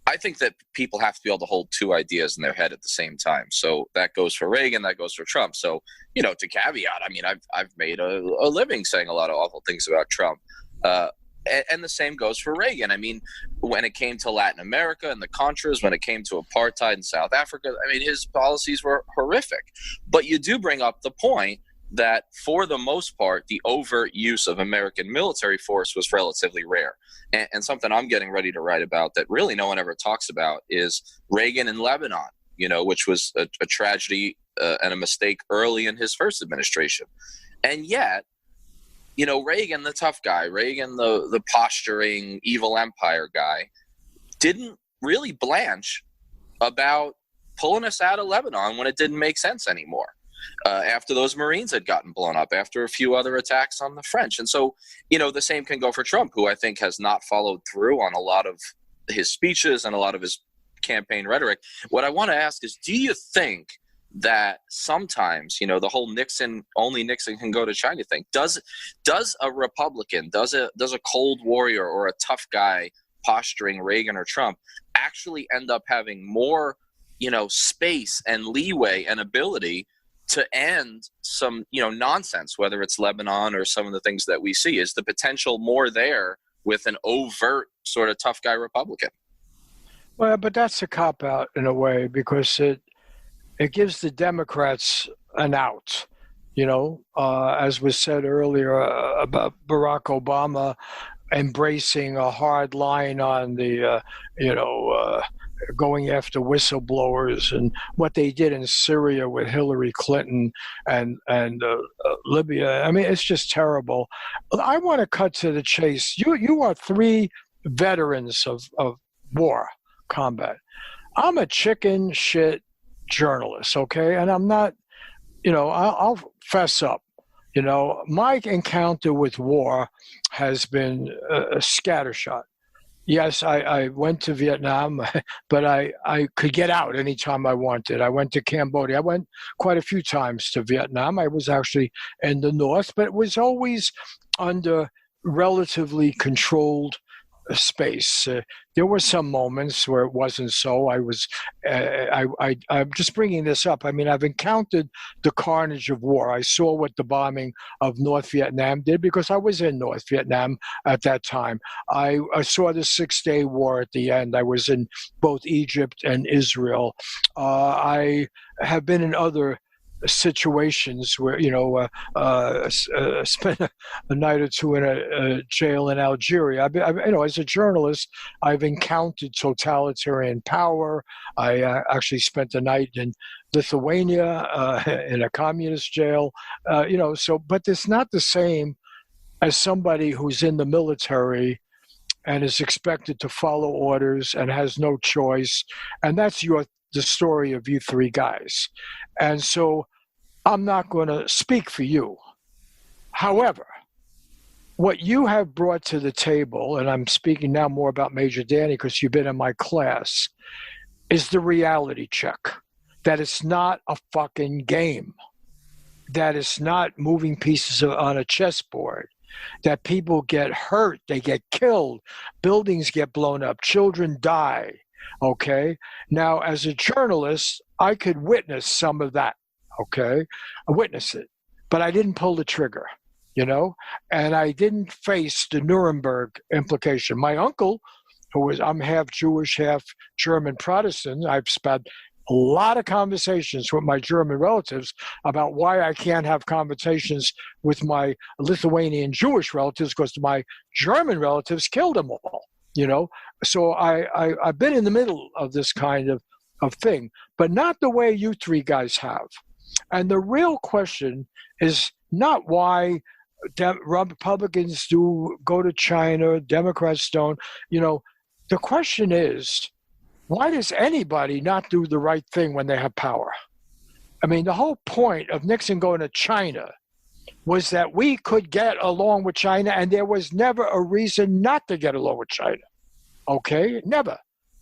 I think that people have to be able to hold two ideas in their head at the same time. So that goes for Reagan, that goes for Trump. So, you know, to caveat, I mean, I've made a living saying a lot of awful things about Trump. And the same goes for Reagan. I mean, when it came to Latin America and the Contras, when it came to apartheid in South Africa, I mean, his policies were horrific. But you do bring up the point that for the most part, the overt use of American military force was relatively rare. And something I'm getting ready to write about that really no one ever talks about is Reagan in Lebanon, you know, which was a tragedy and a mistake early in his first administration. And yet, you know, Reagan, the tough guy, Reagan, the posturing evil empire guy, didn't really blanch about pulling us out of Lebanon when it didn't make sense anymore. After those Marines had gotten blown up, after a few other attacks on the French. And so, you know, the same can go for Trump, who I think has not followed through on a lot of his speeches and a lot of his campaign rhetoric. What I want to ask is, do you think that sometimes, you know, the whole only Nixon can go to China thing, does a Republican, does a cold warrior or a tough guy posturing Reagan or Trump actually end up having more, you know, space and leeway and ability to end some, you know, nonsense, whether it's Lebanon or some of the things that we see? Is the potential more there with an overt sort of tough guy Republican? Well, but that's a cop-out in a way, because it gives the Democrats an out. You know, as was said earlier about Barack Obama embracing a hard line on the, going after whistleblowers, and what they did in Syria with Hillary Clinton and Libya. I mean, it's just terrible. I want to cut to the chase. You are three veterans of war, combat. I'm a chicken shit journalist, okay? And I'm not, you know, I'll fess up. You know, my encounter with war has been a scattershot. Yes, I went to Vietnam, but I could get out anytime I wanted. I went to Cambodia. I went quite a few times to Vietnam. I was actually in the north, but it was always under relatively controlled space. There were some moments where it wasn't so. I'm just bringing this up. I mean, I've encountered the carnage of war. I saw what the bombing of North Vietnam did because I was in North Vietnam at that time. I saw the 6-Day War at the end. I was in both Egypt and Israel. I have been in other situations where spent a night or two in a jail in Algeria. As a journalist, I've encountered totalitarian power. I actually spent a night in Lithuania in a communist jail. But it's not the same as somebody who's in the military and is expected to follow orders and has no choice. And that's the story of you three guys. And so I'm not going to speak for you. However, what you have brought to the table, and I'm speaking now more about Major Danny because you've been in my class, is the reality check. That it's not a fucking game. That it's not moving pieces on a chessboard. That people get hurt, they get killed, buildings get blown up, children die. Okay? Now, as a journalist, I could witness some of that. Okay? I witnessed it. But I didn't pull the trigger, and I didn't face the Nuremberg implication. My uncle, I'm half Jewish, half German Protestant, I've spent a lot of conversations with my German relatives about why I can't have conversations with my Lithuanian Jewish relatives because my German relatives killed them all, So I've been in the middle of this kind of thing, but not the way you three guys have. And the real question is not why Republicans do go to China, Democrats don't. The question is, why does anybody not do the right thing when they have power? I mean, the whole point of Nixon going to China was that we could get along with China, and there was never a reason not to get along with China. Okay? Never.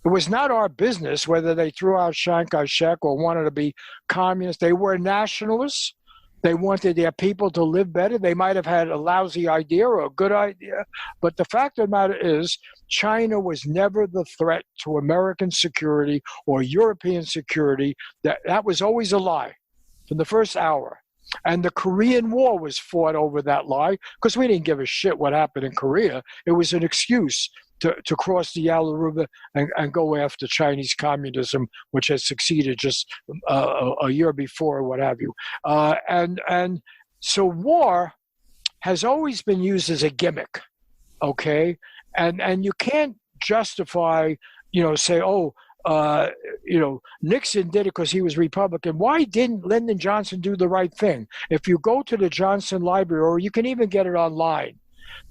It was not our business whether they threw out Chiang Kai-shek or wanted to be communists. They were nationalists. They wanted their people to live better. They might have had a lousy idea or a good idea. But the fact of the matter is, China was never the threat to American security or European security. That was always a lie from the first hour. And the Korean War was fought over that lie because we didn't give a shit what happened in Korea. It was an excuse to cross the Yalu River and go after Chinese communism, which had succeeded just a year before, or what have you. And so war has always been used as a gimmick, okay? And you can't justify, say, Nixon did it because he was Republican. Why didn't Lyndon Johnson do the right thing? If you go to the Johnson Library, or you can even get it online,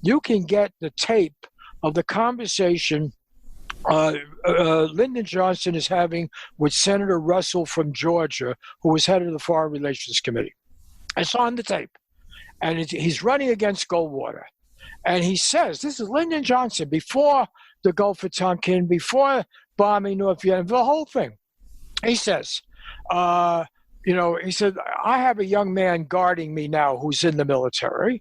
you can get the tape of the conversation Lyndon Johnson is having with Senator Russell from Georgia, who was head of the Foreign Relations Committee. It's on the tape. And he's running against Goldwater. And he says, this is Lyndon Johnson, before the Gulf of Tonkin, before bombing North Vietnam, the whole thing. He says, he said, I have a young man guarding me now who's in the military.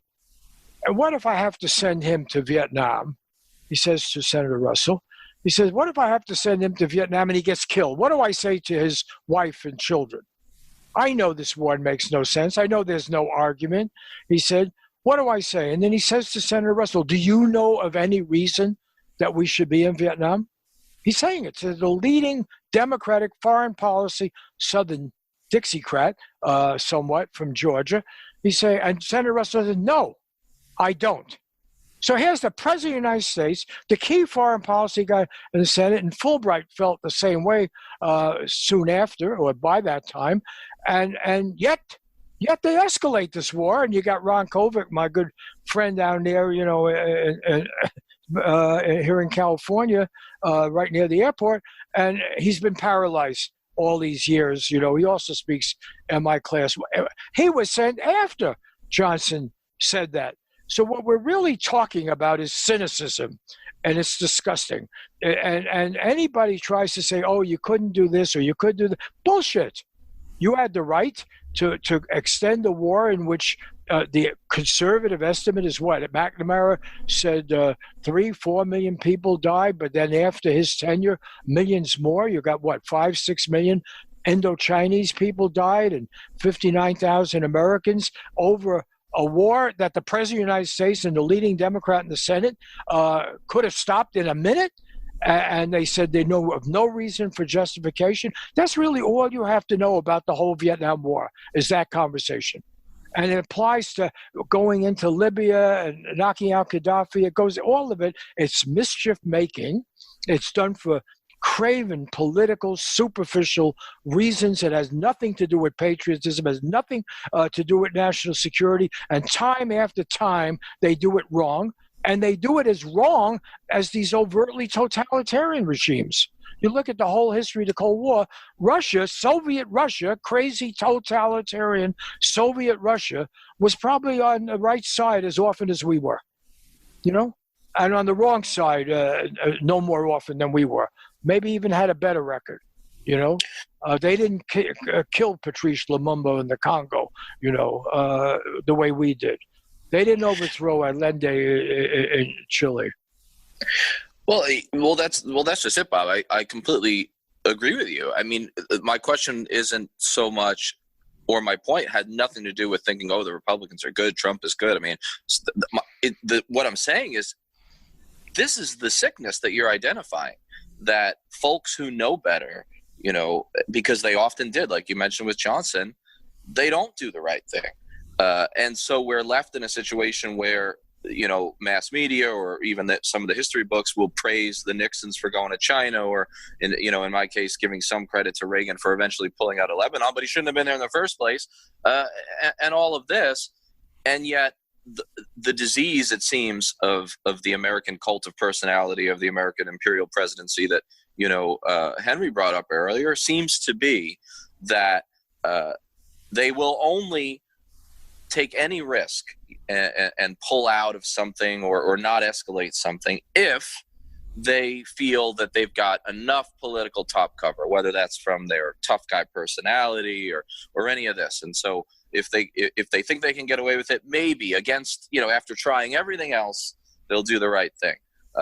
And what if I have to send him to Vietnam? He says to Senator Russell, he says, what if I have to send him to Vietnam and he gets killed? What do I say to his wife and children? I know this war makes no sense. I know there's no argument. He said, what do I say? And then he says to Senator Russell, do you know of any reason that we should be in Vietnam? He's saying it to the leading Democratic foreign policy, Southern Dixiecrat, somewhat from Georgia. And Senator Russell said, no, I don't. So here's the President of the United States, the key foreign policy guy in the Senate, and Fulbright felt the same way soon after, or by that time, and yet they escalate this war, and you got Ron Kovic, my good friend down there, here in California, right near the airport, and he's been paralyzed all these years. He also speaks in my class. He was sent after Johnson said that. So what we're really talking about is cynicism, and it's disgusting. And anybody tries to say, oh, you couldn't do this or you could do that. Bullshit. You had the right to extend a war in which the conservative estimate is what? McNamara said 3-4 million people died, but then after his tenure, millions more. You got what, 5-6 million Indo-Chinese people died and 59,000 Americans over a war that the President of the United States and the leading Democrat in the Senate could have stopped in a minute. And they said they know of no reason for justification. That's really all you have to know about the whole Vietnam War is that conversation. And it applies to going into Libya and knocking out Gaddafi. It goes, all of it, it's mischief making. It's done for craven political, superficial reasons. It has nothing to do with patriotism, has nothing to do with national security. And time after time, they do it wrong. And they do it as wrong as these overtly totalitarian regimes. You look at the whole history of the Cold War, Russia, Soviet Russia, crazy totalitarian Soviet Russia, was probably on the right side as often as we were, you know, and on the wrong side no more often than we were. Maybe even had a better record, you know. They didn't kill Patrice Lumumba in the Congo, you know, the way we did. They didn't overthrow Allende in Chile. Well, that's just it, Bob. I completely agree with you. I mean, my question isn't so much, or my point had nothing to do with thinking, oh, the Republicans are good, Trump is good. I mean, what I'm saying is, this is the sickness that you're identifying, that folks who know better, you know, because they often did, like you mentioned with Johnson, they don't do the right thing. And so we're left in a situation where, you know, mass media or even some of the history books will praise the Nixons for going to China, or, in my case, giving some credit to Reagan for eventually pulling out of Lebanon, but he shouldn't have been there in the first place, and all of this. And yet the disease, it seems, of the American cult of personality, of the American imperial presidency that, you know, Henry brought up earlier, seems to be that they will only take any risk and pull out of something or not escalate something if they feel that they've got enough political top cover, whether that's from their tough guy personality or any of this. And so if they think they can get away with it, maybe against, you know, after trying everything else, they'll do the right thing.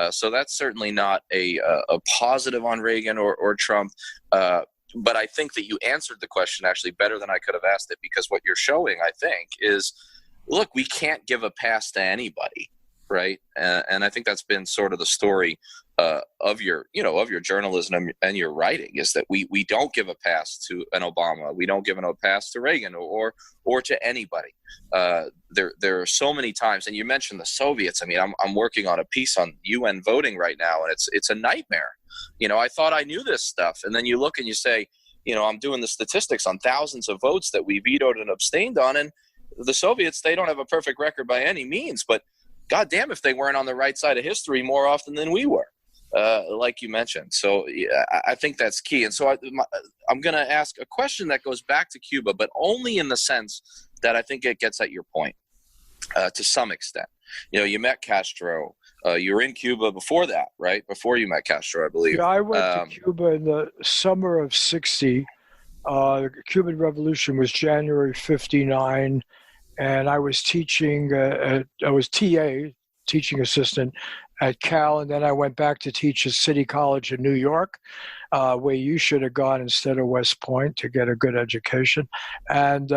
So that's certainly not a positive on Reagan or Trump. But I think that you answered the question actually better than I could have asked it, because what you're showing, I think, is, look, we can't give a pass to anybody, right? And I think that's been sort of the story of your journalism and your writing, is that we don't give a pass to an Obama, we don't give a pass to Reagan or to anybody. There are so many times, and you mentioned the Soviets. I mean, I'm working on a piece on UN voting right now, and it's a nightmare. You know, I thought I knew this stuff, and then you look and you say, you know, I'm doing the statistics on thousands of votes that we vetoed and abstained on, and the Soviets, they don't have a perfect record by any means, but goddamn if they weren't on the right side of history more often than we were, like you mentioned. So yeah, I think that's key. And so I'm going to ask a question that goes back to Cuba, but only in the sense that I think it gets at your point to some extent. You know, you met Castro. You were in Cuba before that, right? Before you met Castro, I believe. Yeah, I went to Cuba in the summer of '60. The Cuban Revolution was January '59, and I was teaching. I was TA, teaching assistant at Cal, and then I went back to teach at City College in New York, where you should have gone instead of West Point to get a good education. And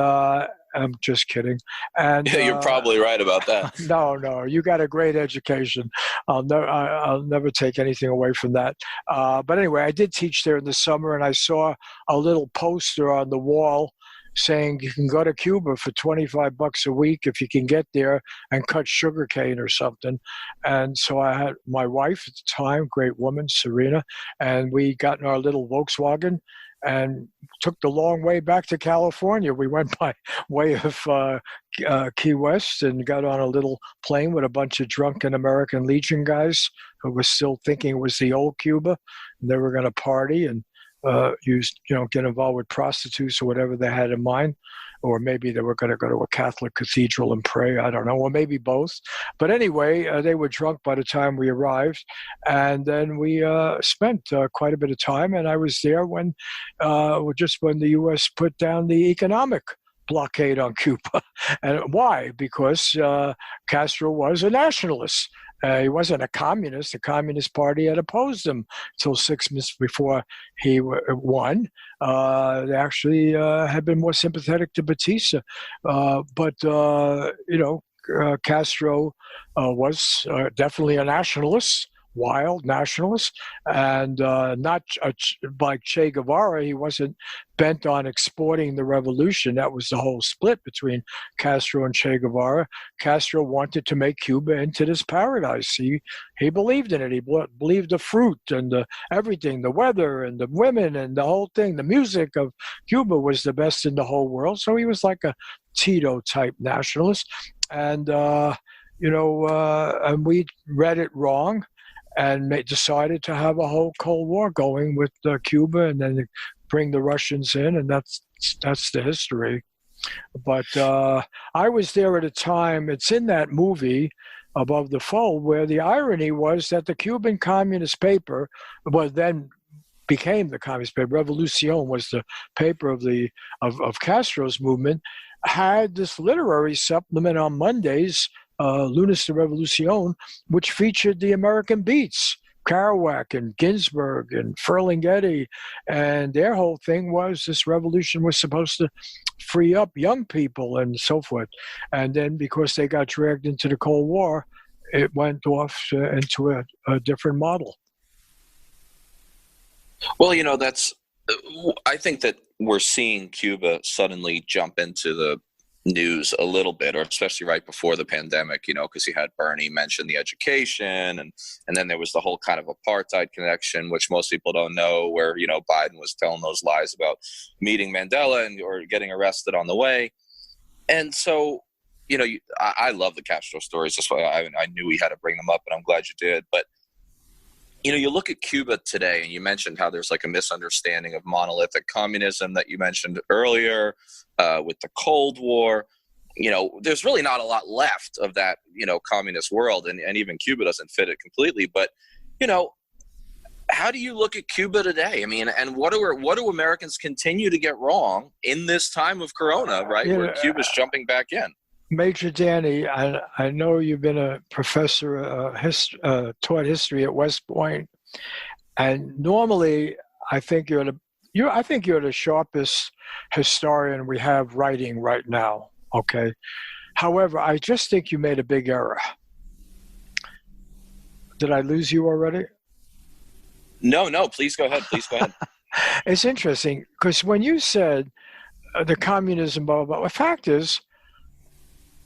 I'm just kidding. And yeah, you're probably right about that. No, you got a great education. I'll never take anything away from that. But anyway, I did teach there in the summer, and I saw a little poster on the wall saying you can go to Cuba for $25 a week if you can get there and cut sugarcane or something. And so I had my wife at the time, great woman, Serena, and we got in our little Volkswagen and took the long way back to California. We went by way of Key West and got on a little plane with a bunch of drunken American Legion guys who were still thinking it was the old Cuba, and they were going to party and get involved with prostitutes or whatever they had in mind, or maybe they were going to go to a Catholic cathedral and pray. I don't know, or maybe both. But anyway, they were drunk by the time we arrived, and then we spent quite a bit of time. And I was there when the U.S. put down the economic blockade on Cuba. And why? Because Castro was a nationalist. He wasn't a communist. The Communist Party had opposed him until 6 months before he won. They actually had been more sympathetic to Batista. Castro was definitely a nationalist, wild nationalist, and not like Che Guevara. He wasn't bent on exporting the revolution. That was the whole split between Castro and Che Guevara. Castro wanted to make Cuba into this paradise. He believed in it. He believed the fruit and everything, the weather and the women and the whole thing. The music of Cuba was the best in the whole world. So he was like a Tito-type nationalist. And, and we read it wrong and decided to have a whole Cold War going with Cuba, and then bring the Russians in, and that's the history. But I was there at a time, it's in that movie, Above the Fold, where the irony was that the Cuban Communist paper, well, then became the Communist paper, Revolucion was the paper of Castro's movement, had this literary supplement on Mondays, Lunes de Revolucion, which featured the American Beats, Kerouac and Ginsberg and Ferlinghetti, and their whole thing was this revolution was supposed to free up young people and so forth. And then because they got dragged into the Cold War, it went off into a different model. Well, I think that we're seeing Cuba suddenly jump into the news a little bit, or especially right before the pandemic, because you had Bernie mention the education, and then there was the whole kind of apartheid connection, which most people don't know, where, Biden was telling those lies about meeting Mandela or getting arrested on the way. And so, I love the Castro stories. That's why I knew we had to bring them up, and I'm glad you did. But you look at Cuba today, and you mentioned how there's like a misunderstanding of monolithic communism that you mentioned earlier with the Cold War. There's really not a lot left of that, communist world, and even Cuba doesn't fit it completely. But, how do you look at Cuba today? I mean, and what do Americans continue to get wrong in this time of Corona, right, where Cuba's jumping back in? Major Danny, I know you've been a professor, taught history at West Point, and normally I think you're the sharpest historian we have writing right now. Okay, however, I just think you made a big error. Did I lose you already? No, please go ahead. It's interesting because when you said the communism, blah, blah, blah, the fact is,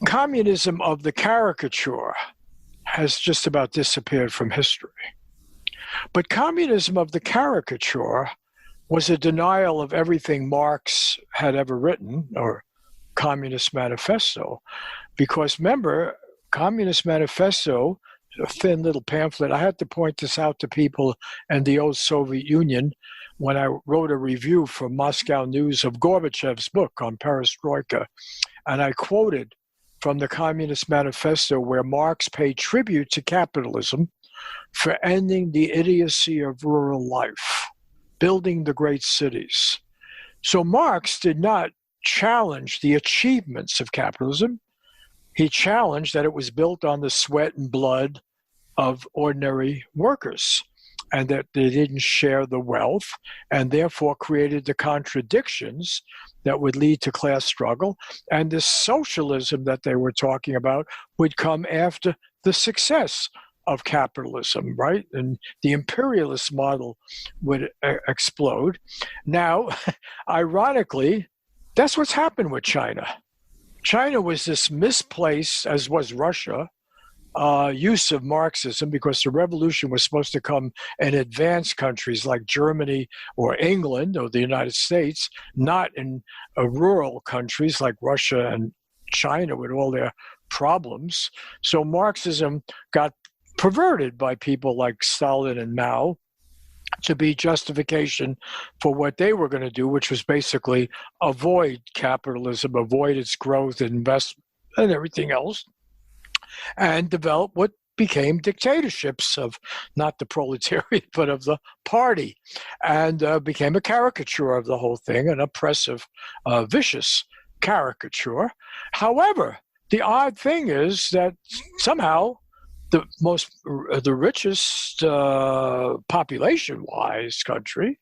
communism of the caricature has just about disappeared from history. But communism of the caricature was a denial of everything Marx had ever written, or Communist Manifesto. Because remember, Communist Manifesto, a thin little pamphlet, I had to point this out to people in the old Soviet Union when I wrote a review for Moscow News of Gorbachev's book on perestroika. And I quoted from the Communist Manifesto where Marx paid tribute to capitalism for ending the idiocy of rural life, building the great cities. So Marx did not challenge the achievements of capitalism. He challenged that it was built on the sweat and blood of ordinary workers, and that they didn't share the wealth, and therefore created the contradictions that would lead to class struggle. And this socialism that they were talking about would come after the success of capitalism, right? And the imperialist model would explode. Now, ironically, that's what's happened with China. China was this misplaced, as was Russia, use of Marxism, because the revolution was supposed to come in advanced countries like Germany or England or the United States, not in rural countries like Russia and China with all their problems. So Marxism got perverted by people like Stalin and Mao to be justification for what they were going to do, which was basically avoid capitalism, avoid its growth and investment and everything else, and develop what became dictatorships of not the proletariat, but of the party, and became a caricature of the whole thing, an oppressive, vicious caricature. However, the odd thing is that somehow the richest population-wise country,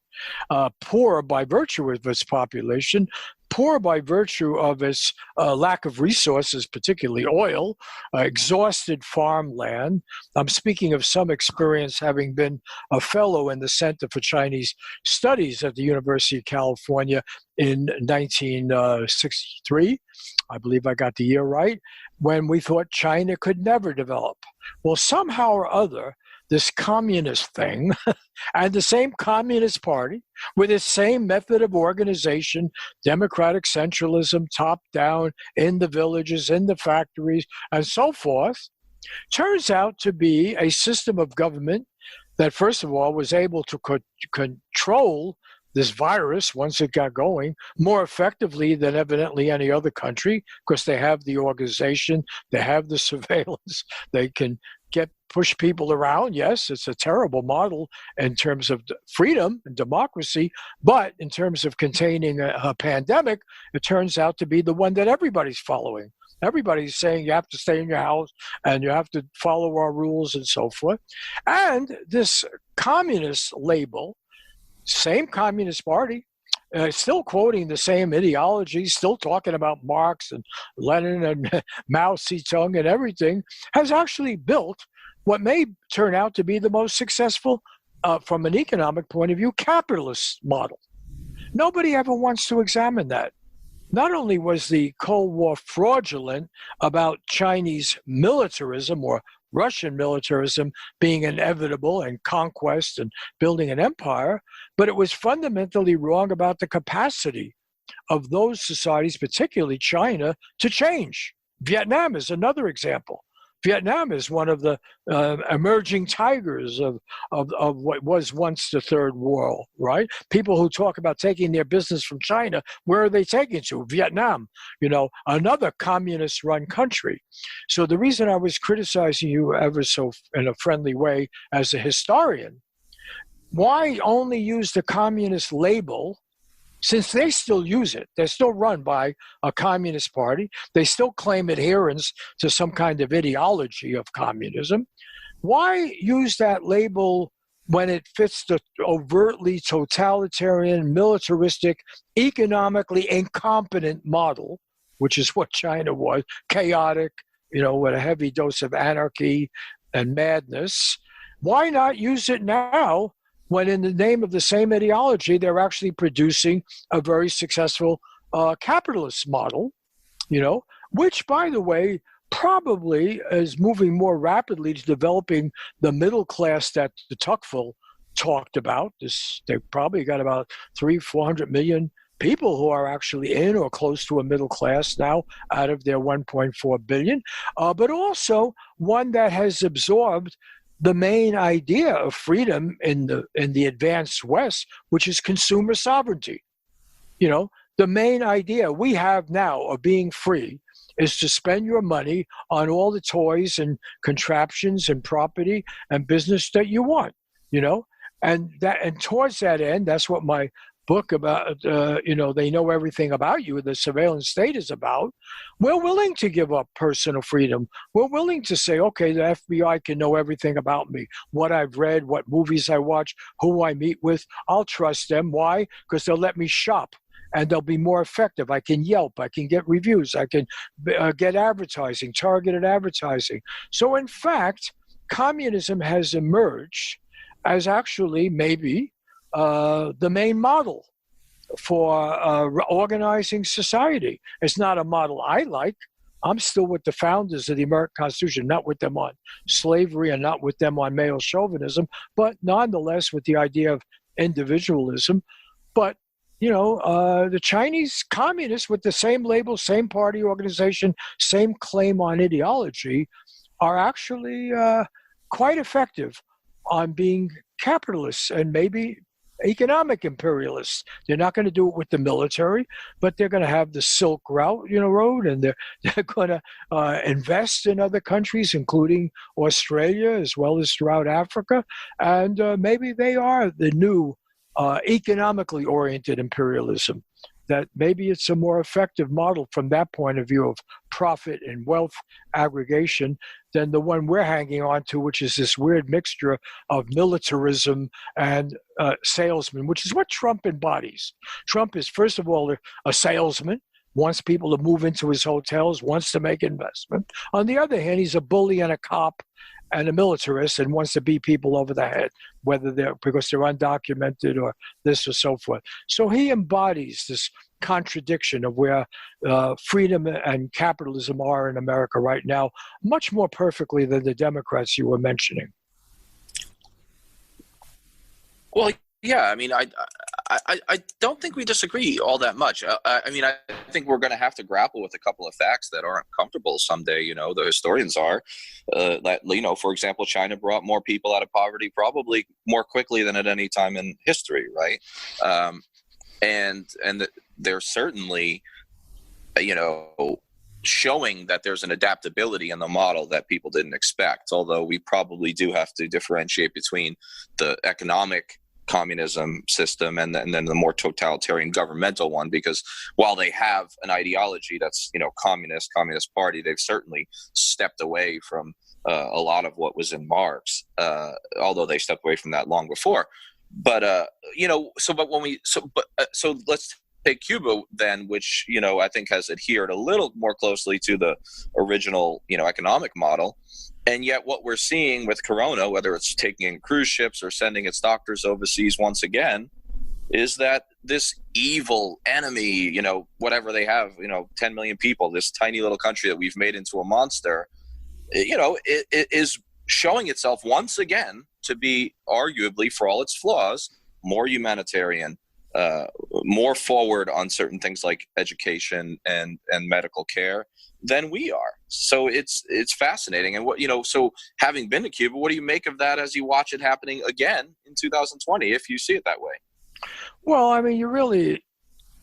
poor by virtue of its population, poor by virtue of its lack of resources, particularly oil, exhausted farmland. I'm speaking of some experience having been a fellow in the Center for Chinese Studies at the University of California in 1963. I believe I got the year right, when we thought China could never develop. Well, somehow or other, this communist thing and the same communist party with its same method of organization, democratic centralism, top down, in the villages, in the factories, and so forth, turns out to be a system of government that, first of all, was able to control this virus, once it got going, more effectively than evidently any other country, because they have the organization, they have the surveillance, they can push people around. Yes, it's a terrible model in terms of freedom and democracy, but in terms of containing a pandemic, it turns out to be the one that everybody's following. Everybody's saying you have to stay in your house and you have to follow our rules and so forth. And this communist label, same Communist Party, still quoting the same ideology, still talking about Marx and Lenin and Mao Zedong and everything, has actually built what may turn out to be the most successful, from an economic point of view, capitalist model. Nobody ever wants to examine that. Not only was the Cold War fraudulent about Chinese militarism or Russian militarism being inevitable and conquest and building an empire, but it was fundamentally wrong about the capacity of those societies, particularly China, to change. Vietnam is another example. Vietnam is one of the emerging tigers of what was once the Third World, right? People who talk about taking their business from China, where are they taking to? Vietnam, another communist-run country. So the reason I was criticizing you ever so in a friendly way as a historian, why only use the communist label? Since they still use it, they're still run by a communist party, they still claim adherence to some kind of ideology of communism. Why use that label when it fits the overtly totalitarian, militaristic, economically incompetent model, which is what China was, chaotic, with a heavy dose of anarchy and madness? Why not use it now, when in the name of the same ideology, they're actually producing a very successful capitalist model, which, by the way, probably is moving more rapidly to developing the middle class that de Tocqueville talked about. They've probably got about 300-400 million people who are actually in or close to a middle class now out of their 1.4 billion, but also one that has absorbed the main idea of freedom in the advanced West, which is consumer sovereignty. The main idea we have now of being free is to spend your money on all the toys and contraptions and property and business that you want, and towards that end, that's what my book about, they know everything about you, the surveillance state is about. We're willing to give up personal freedom. We're willing to say, okay, the FBI can know everything about me, what I've read, what movies I watch, who I meet with. I'll trust them. Why? Because they'll let me shop and they'll be more effective. I can Yelp, I can get reviews, I can get advertising, targeted advertising. So in fact, communism has emerged as actually maybe the main model for organizing society. It's not a model I like. I'm still with the founders of the American Constitution, not with them on slavery and not with them on male chauvinism, but nonetheless with the idea of individualism. But, the Chinese communists with the same label, same party organization, same claim on ideology are actually quite effective on being capitalists and maybe economic imperialists. They're not going to do it with the military, but they're going to have the Silk Route, road, and they're going to invest in other countries, including Australia, as well as throughout Africa. And maybe they are the new economically oriented imperialism that maybe it's a more effective model from that point of view of profit and wealth aggregation than the one we're hanging on to, which is this weird mixture of militarism and salesman, which is what Trump embodies. Trump is, first of all, a salesman, wants people to move into his hotels, wants to make investment. On the other hand, he's a bully and a cop and a militarist and wants to beat people over the head, whether they're because they're undocumented or this or so forth. So he embodies this contradiction of where freedom and capitalism are in America right now, much more perfectly than the Democrats you were mentioning. Well, yeah, I mean, I don't think we disagree all that much. I mean, I think we're going to have to grapple with a couple of facts that aren't comfortable someday. You know, the historians are that, you know, for example, China brought more people out of poverty probably more quickly than at any time in history, right? And they're certainly, you know, showing that there's an adaptability in the model that people didn't expect. Although we probably do have to differentiate between the economic communism system and then the more totalitarian governmental one, because while they have an ideology that's, you know, communist party, they've certainly stepped away from a lot of what was in Marx, although they stepped away from that long before. But you know, so let's take Cuba then, which, you know, I think has adhered a little more closely to the original, you know, economic model. And yet what we're seeing with Corona, whether it's taking in cruise ships or sending its doctors overseas once again, is that this evil enemy, you know, whatever they have, you know, 10 million people, this tiny little country that we've made into a monster, you know, it is showing itself once again to be arguably, for all its flaws, more humanitarian, more forward on certain things like education and medical care than we are. So it's fascinating. And what, you know, so having been to Cuba, what do you make of that as you watch it happening again in 2020, if you see it that way? Well, I mean, you're really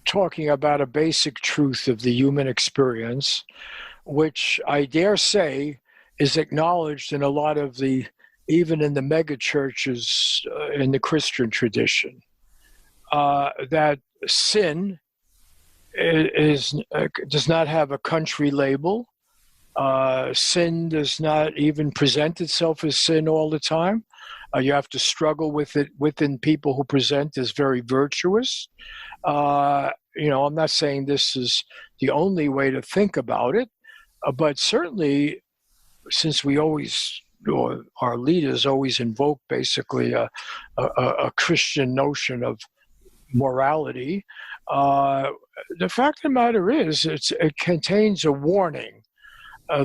talking about a basic truth of the human experience, which I dare say is acknowledged in a lot of even in the mega churches in the Christian tradition, that sin does not have a country label. Sin does not even present itself as sin all the time. You have to struggle with it within people who present as very virtuous. You know, I'm not saying this is the only way to think about it, but certainly since we always, or our leaders always invoke basically a Christian notion of morality, the fact of the matter is it contains a warning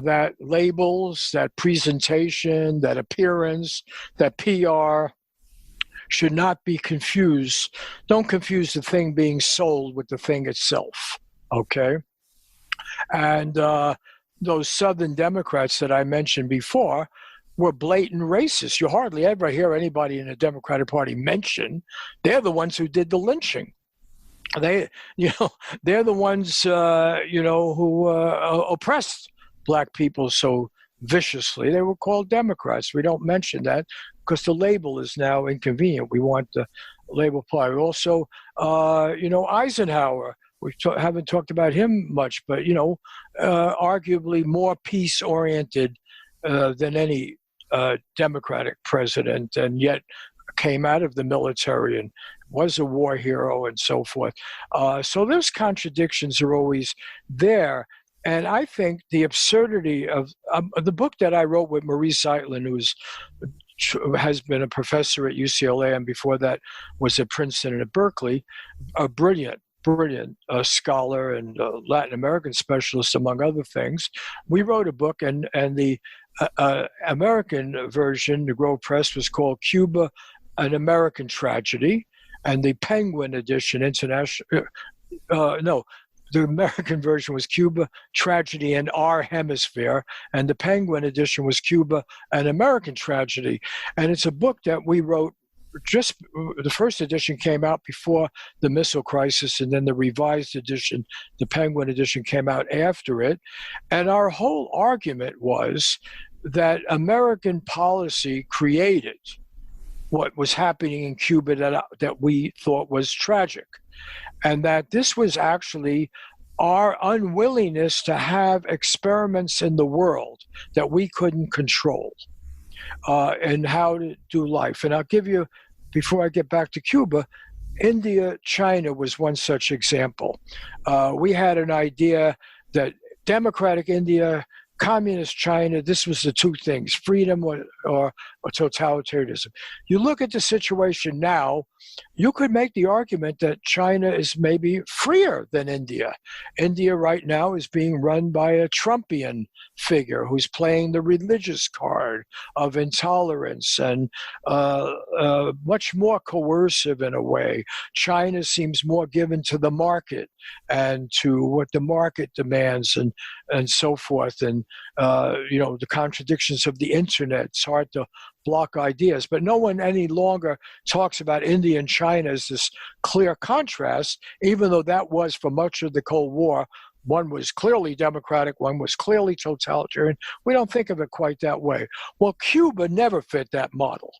that labels, that presentation, that appearance, that PR should not be confused. Don't confuse the thing being sold with the thing itself, okay? And those Southern Democrats that I mentioned before were blatant racists. You hardly ever hear anybody in the Democratic Party mention they're the ones who did the lynching. They're the ones, who oppressed Black people so viciously. They were called Democrats. We don't mention that because the label is now inconvenient. We want the label applied. Also, Eisenhower, we haven't talked about him much, but, arguably more peace-oriented than any Democratic president, and yet came out of the military and was a war hero and so forth. So those contradictions are always there. And I think the absurdity of the book that I wrote with Marie Zeitlin, who has been a professor at UCLA and before that was at Princeton and at Berkeley, a brilliant scholar and Latin American specialist, among other things. We wrote a book, and the American version, the Grove Press, was called Cuba, An American Tragedy, and the Penguin edition, the American version was Cuba, Tragedy in Our Hemisphere, and the Penguin edition was Cuba, An American Tragedy. And it's a book that we wrote, just the first edition came out before the missile crisis, and then the revised edition, the Penguin edition, came out after it. And our whole argument was that American policy created what was happening in Cuba that we thought was tragic, and that this was actually our unwillingness to have experiments in the world that we couldn't control, and how to do life. And I'll give you, before I get back to Cuba, India, China was one such example. We had an idea that democratic India, communist China, this was the two things, freedom or totalitarianism. You look at the situation now, you could make the argument that China is maybe freer than India. India right now is being run by a Trumpian figure who's playing the religious card of intolerance and much more coercive in a way. China seems more given to the market and to what the market demands and so forth. And, the contradictions of the internet, it's hard to block ideas, but no one any longer talks about India and China as this clear contrast, even though that was for much of the Cold War. One was clearly democratic, one was clearly totalitarian. We don't think of it quite that way. Well, Cuba never fit that model.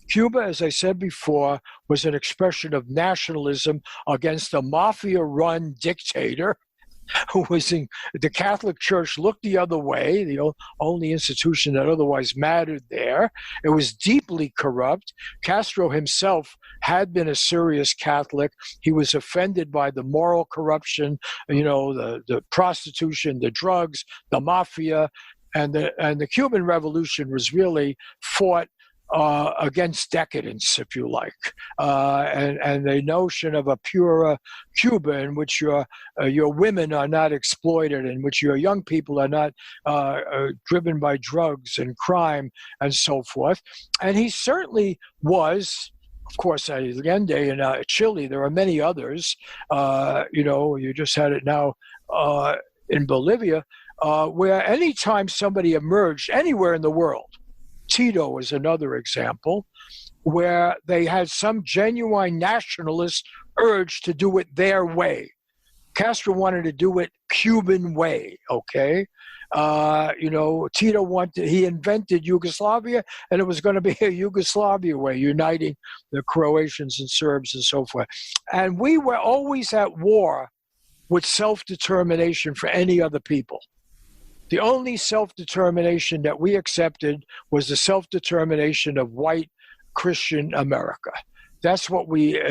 Cuba, as I said before, was an expression of nationalism against a mafia-run dictator who was in the Catholic Church, looked the other way, the only institution that otherwise mattered there. It was deeply corrupt. Castro himself had been a serious Catholic. He was offended by the moral corruption, the prostitution, the drugs, the mafia, and the Cuban Revolution was really fought against decadence, if you like, and the notion of a pure Cuba in which your women are not exploited, in which your young people are not driven by drugs and crime and so forth. And he certainly was. Of course, Allende in Chile, there are many others. You just had it now in Bolivia, where anytime somebody emerged anywhere in the world, Tito is another example, where they had some genuine nationalist urge to do it their way. Castro wanted to do it Cuban way, okay? Tito he invented Yugoslavia, and it was going to be a Yugoslavia way, uniting the Croatians and Serbs and so forth. And we were always at war with self-determination for any other people. The only self-determination that we accepted was the self-determination of white Christian America. That's what we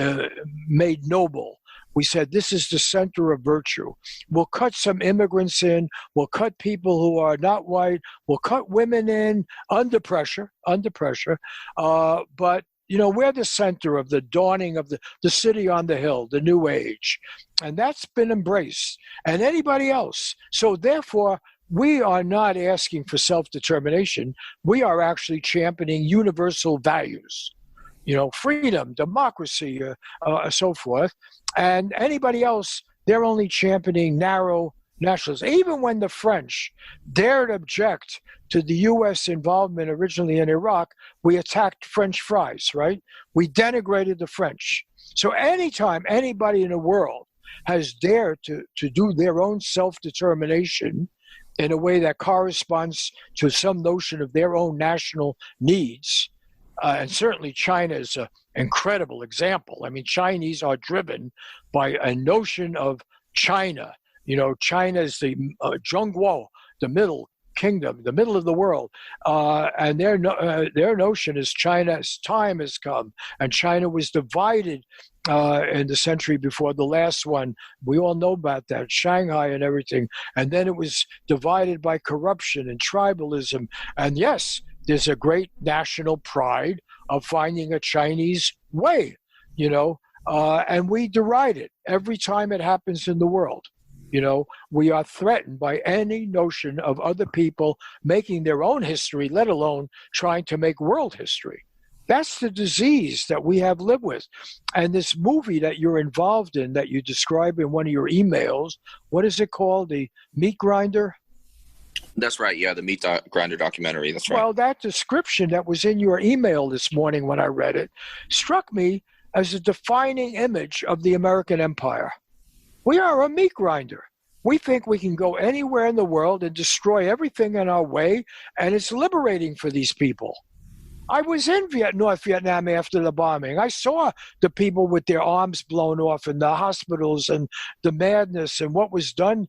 made noble. We said, this is the center of virtue. We'll cut some immigrants in. We'll cut people who are not white. We'll cut women in under pressure. But, we're the center of the dawning of the city on the hill, the new age. And that's been embraced. And anybody else. So therefore, we are not asking for self-determination. We are actually championing universal values, freedom, democracy, so forth. And anybody else, they're only championing narrow nationalism. Even when the French dared object to the U.S. involvement originally in Iraq, we attacked French fries, right? We denigrated the French. So anytime anybody in the world has dared to do their own self-determination in a way that corresponds to some notion of their own national needs. And certainly China is an incredible example. I mean, Chinese are driven by a notion of China. China is the Zhongguo, the middle kingdom, the middle of the world. And their notion is China's time has come. And China was divided in the century before the last one. We all know about that, Shanghai and everything. And then it was divided by corruption and tribalism. And yes, there's a great national pride of finding a Chinese way, and we deride it every time it happens in the world. We are threatened by any notion of other people making their own history, let alone trying to make world history. That's the disease that we have lived with. And this movie that you're involved in, that you describe in one of your emails, what is it called? The Meat Grinder? That's right. Yeah, the Meat Grinder documentary. That's right. Well, that description that was in your email this morning when I read it struck me as a defining image of the American empire. We are a meat grinder. We think we can go anywhere in the world and destroy everything in our way, and it's liberating for these people. I was in North Vietnam after the bombing. I saw the people with their arms blown off in the hospitals and the madness and what was done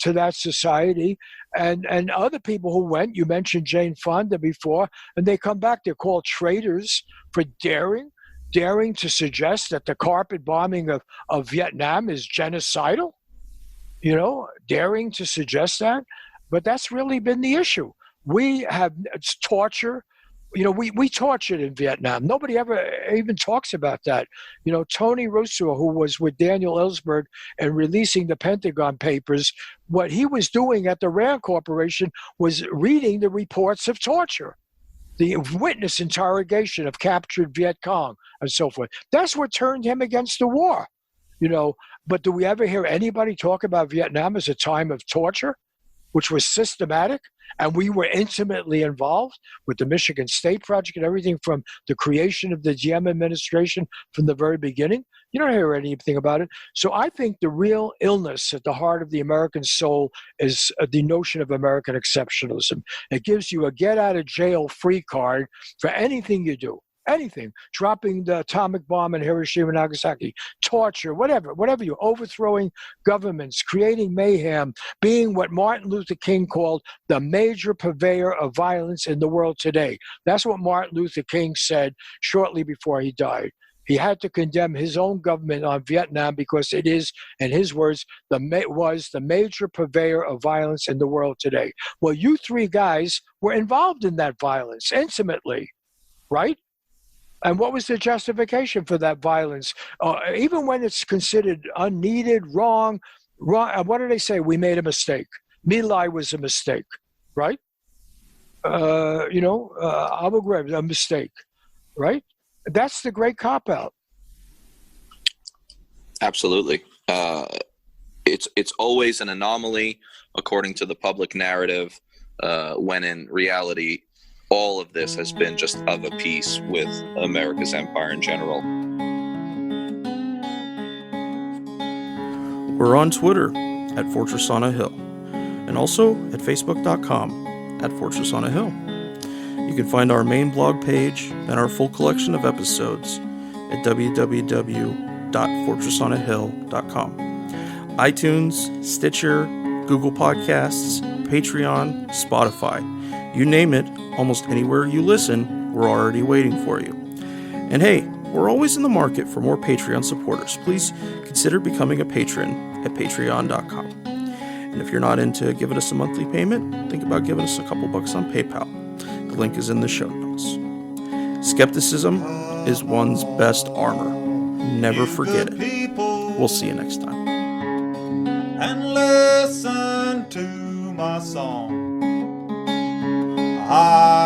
to that society. And other people who went, you mentioned Jane Fonda before, and they come back, they're called traitors for daring to suggest that the carpet bombing of Vietnam is genocidal, daring to suggest that. But that's really been the issue. It's torture. We tortured in Vietnam. Nobody ever even talks about that. Tony Russo, who was with Daniel Ellsberg and releasing the Pentagon Papers, what he was doing at the Rand Corporation was reading the reports of torture, the witness interrogation of captured Viet Cong and so forth. That's what turned him against the war. But do we ever hear anybody talk about Vietnam as a time of torture, which was systematic? And we were intimately involved with the Michigan State Project and everything from the creation of the Diem administration from the very beginning. You don't hear anything about it. So I think the real illness at the heart of the American soul is the notion of American exceptionalism. It gives you a get-out-of-jail-free card for anything you do. Anything, dropping the atomic bomb in Hiroshima and Nagasaki, torture, whatever you, overthrowing governments, creating mayhem, being what Martin Luther King called the major purveyor of violence in the world today. That's what Martin Luther King said shortly before he died. He had to condemn his own government on Vietnam because it is, in his words, was the major purveyor of violence in the world today. Well, you three guys were involved in that violence intimately, right? And what was the justification for that violence? Even when it's considered unneeded, wrong, what do they say? We made a mistake. My Lai was a mistake, right? Abu Ghraib, a mistake, right? That's the great cop-out. Absolutely. It's always an anomaly, according to the public narrative, when in reality, all of this has been just of a piece with America's empire in general. We're on Twitter at Fortress on a Hill, and also at Facebook.com at Fortress on a Hill. You can find our main blog page and our full collection of episodes at www.fortressonahill.com. iTunes, Stitcher, Google Podcasts, Patreon, Spotify. You name it, almost anywhere you listen, we're already waiting for you. And hey, we're always in the market for more Patreon supporters. Please consider becoming a patron at patreon.com. And if you're not into giving us a monthly payment, think about giving us a couple bucks on PayPal. The link is in the show notes. Skepticism is one's best armor. Never forget it. We'll see you next time. And listen to my song. I